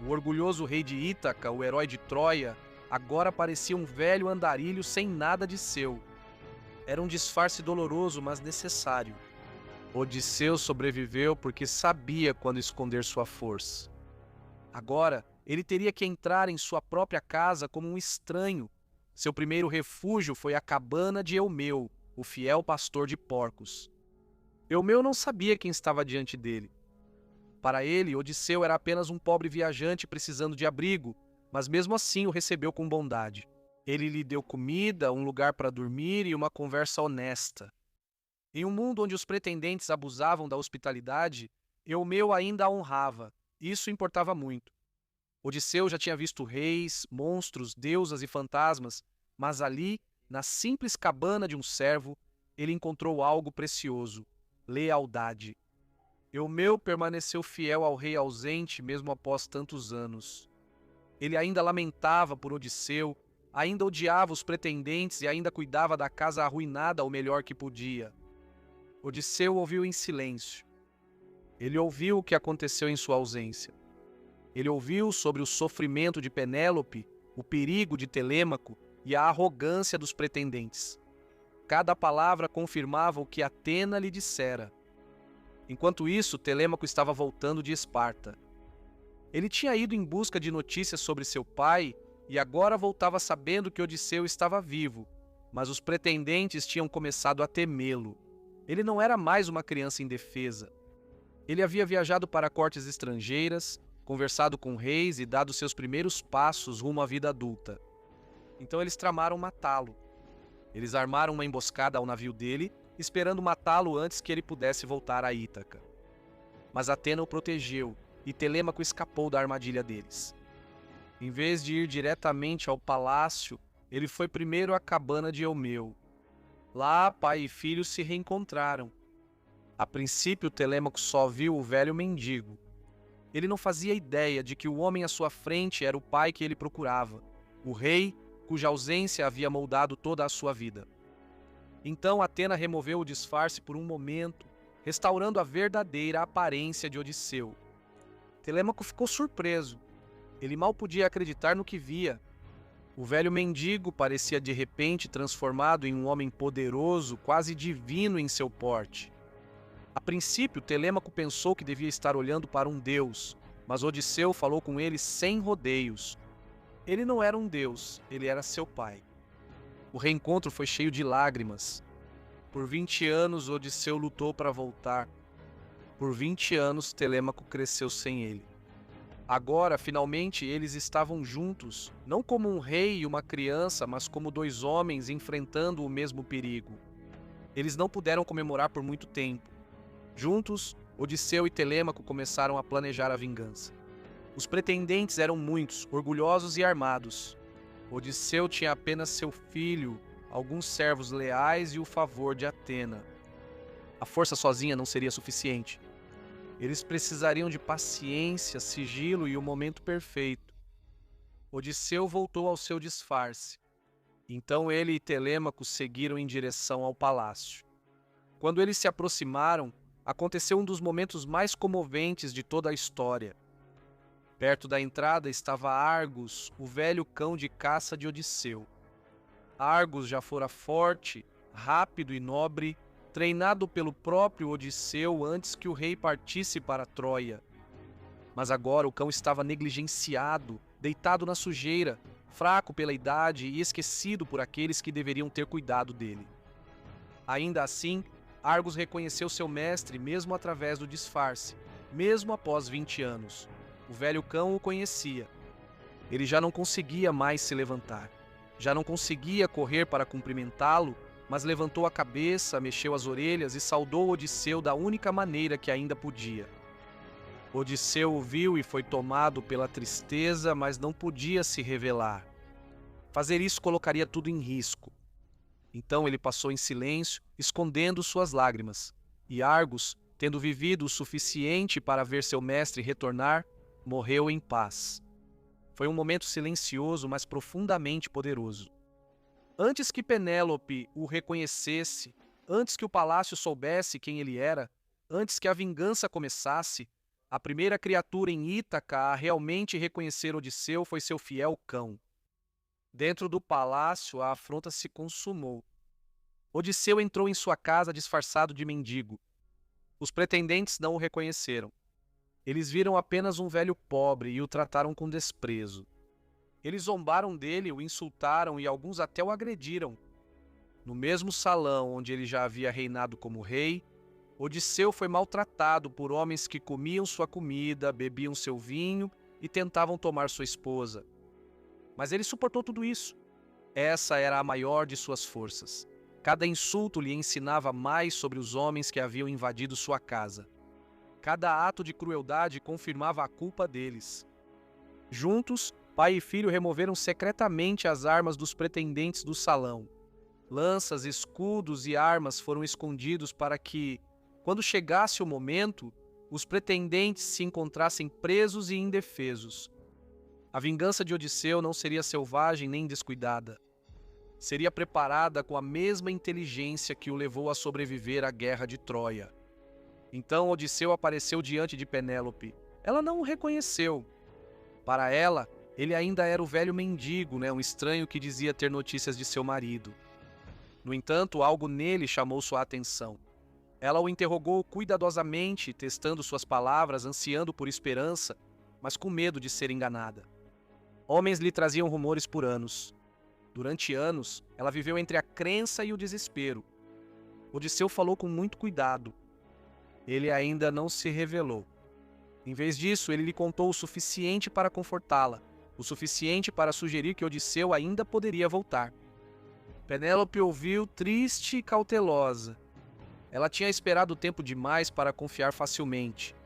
O orgulhoso rei de Ítaca, o herói de Troia, agora parecia um velho andarilho sem nada de seu. Era um disfarce doloroso, mas necessário. Odisseu sobreviveu porque sabia quando esconder sua força. Agora, ele teria que entrar em sua própria casa como um estranho. Seu primeiro refúgio foi a cabana de Eumeu, o fiel pastor de porcos. Eumeu não sabia quem estava diante dele. Para ele, Odisseu era apenas um pobre viajante precisando de abrigo, mas mesmo assim o recebeu com bondade. Ele lhe deu comida, um lugar para dormir e uma conversa honesta. Em um mundo onde os pretendentes abusavam da hospitalidade, Eumeu ainda a honrava. Isso importava muito. Odisseu já tinha visto reis, monstros, deusas e fantasmas, mas ali, na simples cabana de um servo, ele encontrou algo precioso: lealdade. Eumeu permaneceu fiel ao rei ausente mesmo após tantos anos. Ele ainda lamentava por Odisseu, ainda odiava os pretendentes e ainda cuidava da casa arruinada o melhor que podia. Odisseu ouviu em silêncio. Ele ouviu o que aconteceu em sua ausência. Ele ouviu sobre o sofrimento de Penélope, o perigo de Telêmaco e a arrogância dos pretendentes. Cada palavra confirmava o que Atena lhe dissera. Enquanto isso, Telêmaco estava voltando de Esparta. Ele tinha ido em busca de notícias sobre seu pai e agora voltava sabendo que Odisseu estava vivo, mas os pretendentes tinham começado a temê-lo. Ele não era mais uma criança indefesa. Ele havia viajado para cortes estrangeiras, conversado com reis e dado seus primeiros passos rumo à vida adulta. Então eles tramaram matá-lo. Eles armaram uma emboscada ao navio dele, esperando matá-lo antes que ele pudesse voltar a Ítaca. Mas Atena o protegeu, e Telêmaco escapou da armadilha deles. Em vez de ir diretamente ao palácio, ele foi primeiro à cabana de Eumeu. Lá, pai e filho se reencontraram. A princípio, Telêmaco só viu o velho mendigo. Ele não fazia ideia de que o homem à sua frente era o pai que ele procurava, o rei cuja ausência havia moldado toda a sua vida. Então Atena removeu o disfarce por um momento, restaurando a verdadeira aparência de Odisseu. Telêmaco ficou surpreso. Ele mal podia acreditar no que via. O velho mendigo parecia de repente transformado em um homem poderoso, quase divino em seu porte. A princípio, Telêmaco pensou que devia estar olhando para um deus, mas Odisseu falou com ele sem rodeios. Ele não era um deus, ele era seu pai. O reencontro foi cheio de lágrimas. Por 20 anos, Odisseu lutou para voltar. Por 20 anos, Telêmaco cresceu sem ele. Agora, finalmente, eles estavam juntos, não como um rei e uma criança, mas como dois homens enfrentando o mesmo perigo. Eles não puderam comemorar por muito tempo. Juntos, Odisseu e Telêmaco começaram a planejar a vingança. Os pretendentes eram muitos, orgulhosos e armados. Odisseu tinha apenas seu filho, alguns servos leais e o favor de Atena. A força sozinha não seria suficiente. Eles precisariam de paciência, sigilo e o momento perfeito. Odisseu voltou ao seu disfarce. Então ele e Telêmaco seguiram em direção ao palácio. Quando eles se aproximaram, aconteceu um dos momentos mais comoventes de toda a história. Perto da entrada estava Argos, o velho cão de caça de Odisseu. Argos já fora forte, rápido e nobre, treinado pelo próprio Odisseu antes que o rei partisse para Troia. Mas agora o cão estava negligenciado, deitado na sujeira, fraco pela idade e esquecido por aqueles que deveriam ter cuidado dele. Ainda assim, Argos reconheceu seu mestre mesmo através do disfarce, mesmo após 20 anos. O velho cão o conhecia. Ele já não conseguia mais se levantar. Já não conseguia correr para cumprimentá-lo, mas levantou a cabeça, mexeu as orelhas e saudou Odisseu da única maneira que ainda podia. Odisseu o viu e foi tomado pela tristeza, mas não podia se revelar. Fazer isso colocaria tudo em risco. Então ele passou em silêncio, escondendo suas lágrimas. E Argos, tendo vivido o suficiente para ver seu mestre retornar, morreu em paz. Foi um momento silencioso, mas profundamente poderoso. Antes que Penélope o reconhecesse, antes que o palácio soubesse quem ele era, antes que a vingança começasse, a primeira criatura em Ítaca a realmente reconhecer Odisseu foi seu fiel cão. Dentro do palácio, a afronta se consumou. Odisseu entrou em sua casa disfarçado de mendigo. Os pretendentes não o reconheceram. Eles viram apenas um velho pobre e o trataram com desprezo. Eles zombaram dele, o insultaram e alguns até o agrediram. No mesmo salão onde ele já havia reinado como rei, Odisseu foi maltratado por homens que comiam sua comida, bebiam seu vinho e tentavam tomar sua esposa. Mas ele suportou tudo isso. Essa era a maior de suas forças. Cada insulto lhe ensinava mais sobre os homens que haviam invadido sua casa. Cada ato de crueldade confirmava a culpa deles. Juntos, pai e filho removeram secretamente as armas dos pretendentes do salão. Lanças, escudos e armas foram escondidos para que, quando chegasse o momento, os pretendentes se encontrassem presos e indefesos. A vingança de Odisseu não seria selvagem nem descuidada. Seria preparada com a mesma inteligência que o levou a sobreviver à guerra de Troia. Então Odisseu apareceu diante de Penélope. Ela não o reconheceu. Para ela, ele ainda era o velho mendigo, um estranho que dizia ter notícias de seu marido. No entanto, algo nele chamou sua atenção. Ela o interrogou cuidadosamente, testando suas palavras, ansiando por esperança, mas com medo de ser enganada. Homens lhe traziam rumores por anos. Durante anos, ela viveu entre a crença e o desespero. Odisseu falou com muito cuidado. Ele ainda não se revelou. Em vez disso, ele lhe contou o suficiente para confortá-la, o suficiente para sugerir que Odisseu ainda poderia voltar. Penélope ouviu triste e cautelosa. Ela tinha esperado tempo demais para confiar facilmente.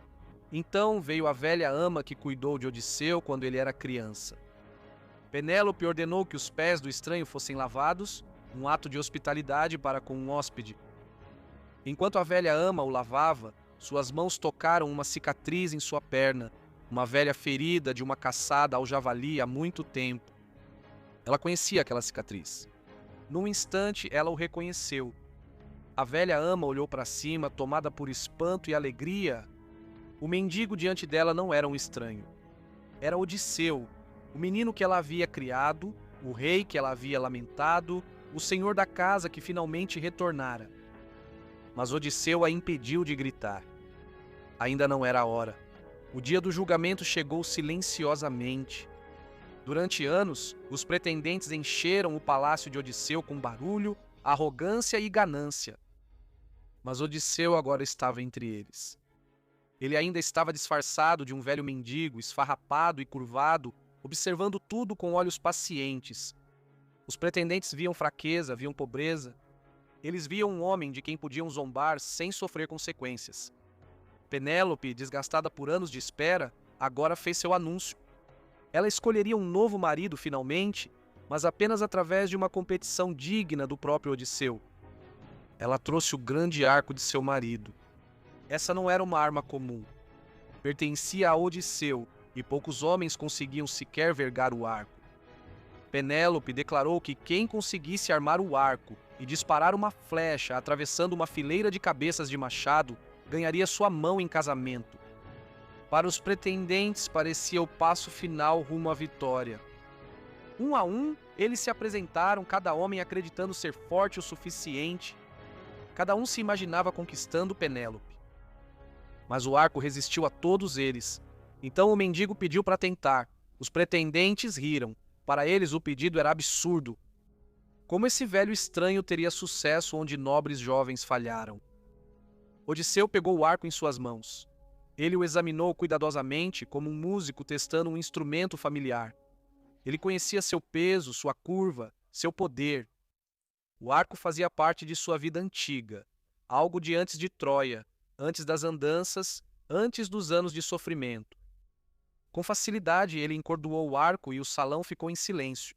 Então veio a velha ama que cuidou de Odisseu quando ele era criança. Penélope ordenou que os pés do estranho fossem lavados, um ato de hospitalidade para com um hóspede. Enquanto a velha ama o lavava, suas mãos tocaram uma cicatriz em sua perna, uma velha ferida de uma caçada ao javali há muito tempo. Ela conhecia aquela cicatriz. Num instante, ela o reconheceu. A velha ama olhou para cima, tomada por espanto e alegria. O mendigo diante dela não era um estranho. Era Odisseu, o menino que ela havia criado, o rei que ela havia lamentado, o senhor da casa que finalmente retornara. Mas Odisseu a impediu de gritar. Ainda não era a hora. O dia do julgamento chegou silenciosamente. Durante anos, os pretendentes encheram o palácio de Odisseu com barulho, arrogância e ganância. Mas Odisseu agora estava entre eles. Ele ainda estava disfarçado de um velho mendigo, esfarrapado e curvado, observando tudo com olhos pacientes. Os pretendentes viam fraqueza, viam pobreza. Eles viam um homem de quem podiam zombar sem sofrer consequências. Penélope, desgastada por anos de espera, agora fez seu anúncio. Ela escolheria um novo marido finalmente, mas apenas através de uma competição digna do próprio Odisseu. Ela trouxe o grande arco de seu marido. Essa não era uma arma comum. Pertencia a Odisseu, e poucos homens conseguiam sequer vergar o arco. Penélope declarou que quem conseguisse armar o arco e disparar uma flecha atravessando uma fileira de cabeças de machado ganharia sua mão em casamento. Para os pretendentes parecia o passo final rumo à vitória. Um a um, eles se apresentaram, cada homem acreditando ser forte o suficiente. Cada um se imaginava conquistando Penélope. Mas o arco resistiu a todos eles. Então o mendigo pediu para tentar. Os pretendentes riram. Para eles, o pedido era absurdo. Como esse velho estranho teria sucesso onde nobres jovens falharam? Odisseu pegou o arco em suas mãos. Ele o examinou cuidadosamente, como um músico testando um instrumento familiar. Ele conhecia seu peso, sua curva, seu poder. O arco fazia parte de sua vida antiga, algo de antes de Troia, antes das andanças, antes dos anos de sofrimento. Com facilidade, ele encordoou o arco e o salão ficou em silêncio.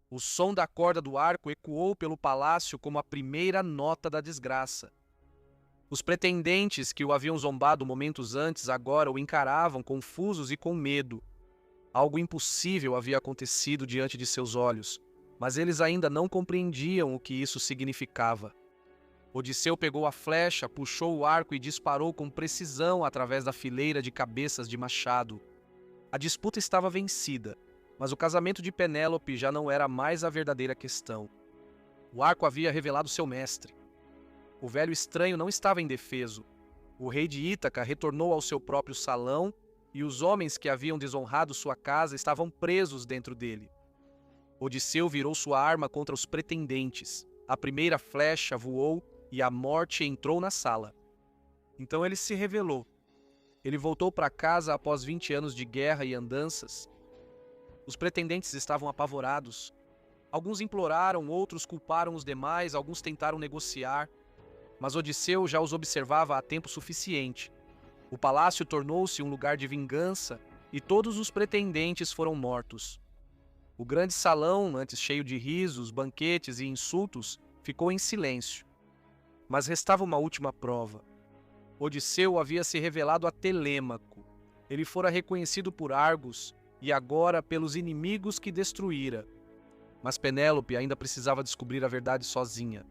O som da corda do arco ecoou pelo palácio como a primeira nota da desgraça. Os pretendentes que o haviam zombado momentos antes agora o encaravam confusos e com medo. Algo impossível havia acontecido diante de seus olhos, mas eles ainda não compreendiam o que isso significava. Odisseu pegou a flecha, puxou o arco e disparou com precisão através da fileira de cabeças de machado. A disputa estava vencida, mas o casamento de Penélope já não era mais a verdadeira questão. O arco havia revelado seu mestre. O velho estranho não estava indefeso. O rei de Ítaca retornou ao seu próprio salão e os homens que haviam desonrado sua casa estavam presos dentro dele. Odisseu virou sua arma contra os pretendentes. A primeira flecha voou e a morte entrou na sala. Então ele se revelou. Ele voltou para casa após 20 anos de guerra e andanças. Os pretendentes estavam apavorados. Alguns imploraram, outros culparam os demais, alguns tentaram negociar. Mas Odisseu já os observava há tempo suficiente. O palácio tornou-se um lugar de vingança e todos os pretendentes foram mortos. O grande salão, antes cheio de risos, banquetes e insultos, ficou em silêncio. Mas restava uma última prova. Odisseu havia se revelado a Telêmaco. Ele fora reconhecido por Argos e agora pelos inimigos que destruíra. Mas Penélope ainda precisava descobrir a verdade sozinha.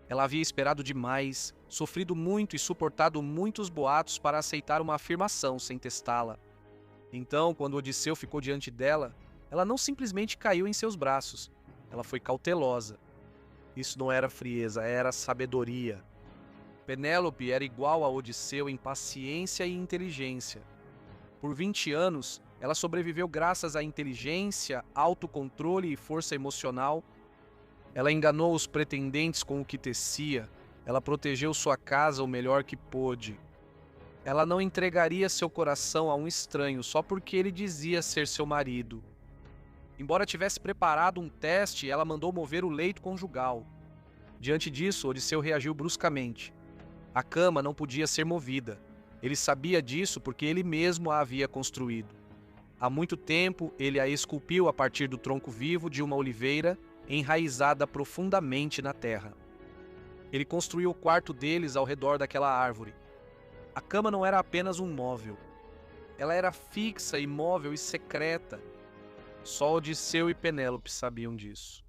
Ela havia esperado demais, sofrido muito e suportado muitos boatos para aceitar uma afirmação sem testá-la. Então, quando Odisseu ficou diante dela, ela não simplesmente caiu em seus braços. Ela foi cautelosa. Isso não era frieza, era sabedoria. Penélope era igual a Odisseu em paciência e inteligência. Por 20 anos, ela sobreviveu graças à inteligência, autocontrole e força emocional. Ela enganou os pretendentes com o que tecia. Ela protegeu sua casa o melhor que pôde. Ela não entregaria seu coração a um estranho só porque ele dizia ser seu marido. Embora tivesse preparado um teste, ela mandou mover o leito conjugal. Diante disso, Odisseu reagiu bruscamente. A cama não podia ser movida. Ele sabia disso porque ele mesmo a havia construído. Há muito tempo, ele a esculpiu a partir do tronco vivo de uma oliveira enraizada profundamente na terra. Ele construiu o quarto deles ao redor daquela árvore. A cama não era apenas um móvel. Ela era fixa, imóvel e secreta. Só Odisseu e Penélope sabiam disso.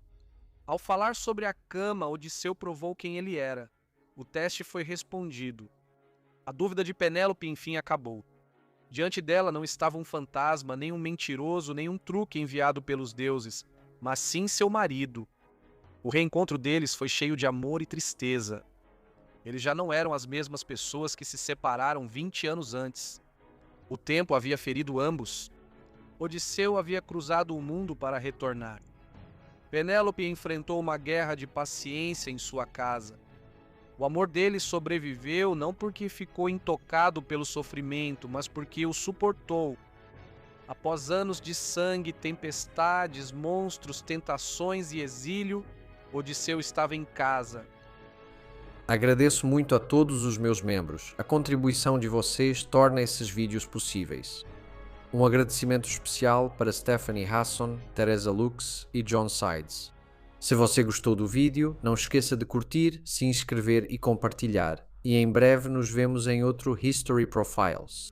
Ao falar sobre a cama, Odisseu provou quem ele era. O teste foi respondido. A dúvida de Penélope enfim acabou. Diante dela não estava um fantasma, nem um mentiroso, nem um truque enviado pelos deuses, mas sim seu marido. O reencontro deles foi cheio de amor e tristeza. Eles já não eram as mesmas pessoas que se separaram 20 anos antes. O tempo havia ferido ambos. Odisseu havia cruzado o mundo para retornar. Penélope enfrentou uma guerra de paciência em sua casa. O amor deles sobreviveu não porque ficou intocado pelo sofrimento, mas porque o suportou. Após anos de sangue, tempestades, monstros, tentações e exílio, Odisseu estava em casa. Agradeço muito a todos os meus membros. A contribuição de vocês torna esses vídeos possíveis. Um agradecimento especial para Stephanie Hasson, Teresa Lux e John Sides. Se você gostou do vídeo, não esqueça de curtir, se inscrever e compartilhar. E em breve nos vemos em outro History Profiles.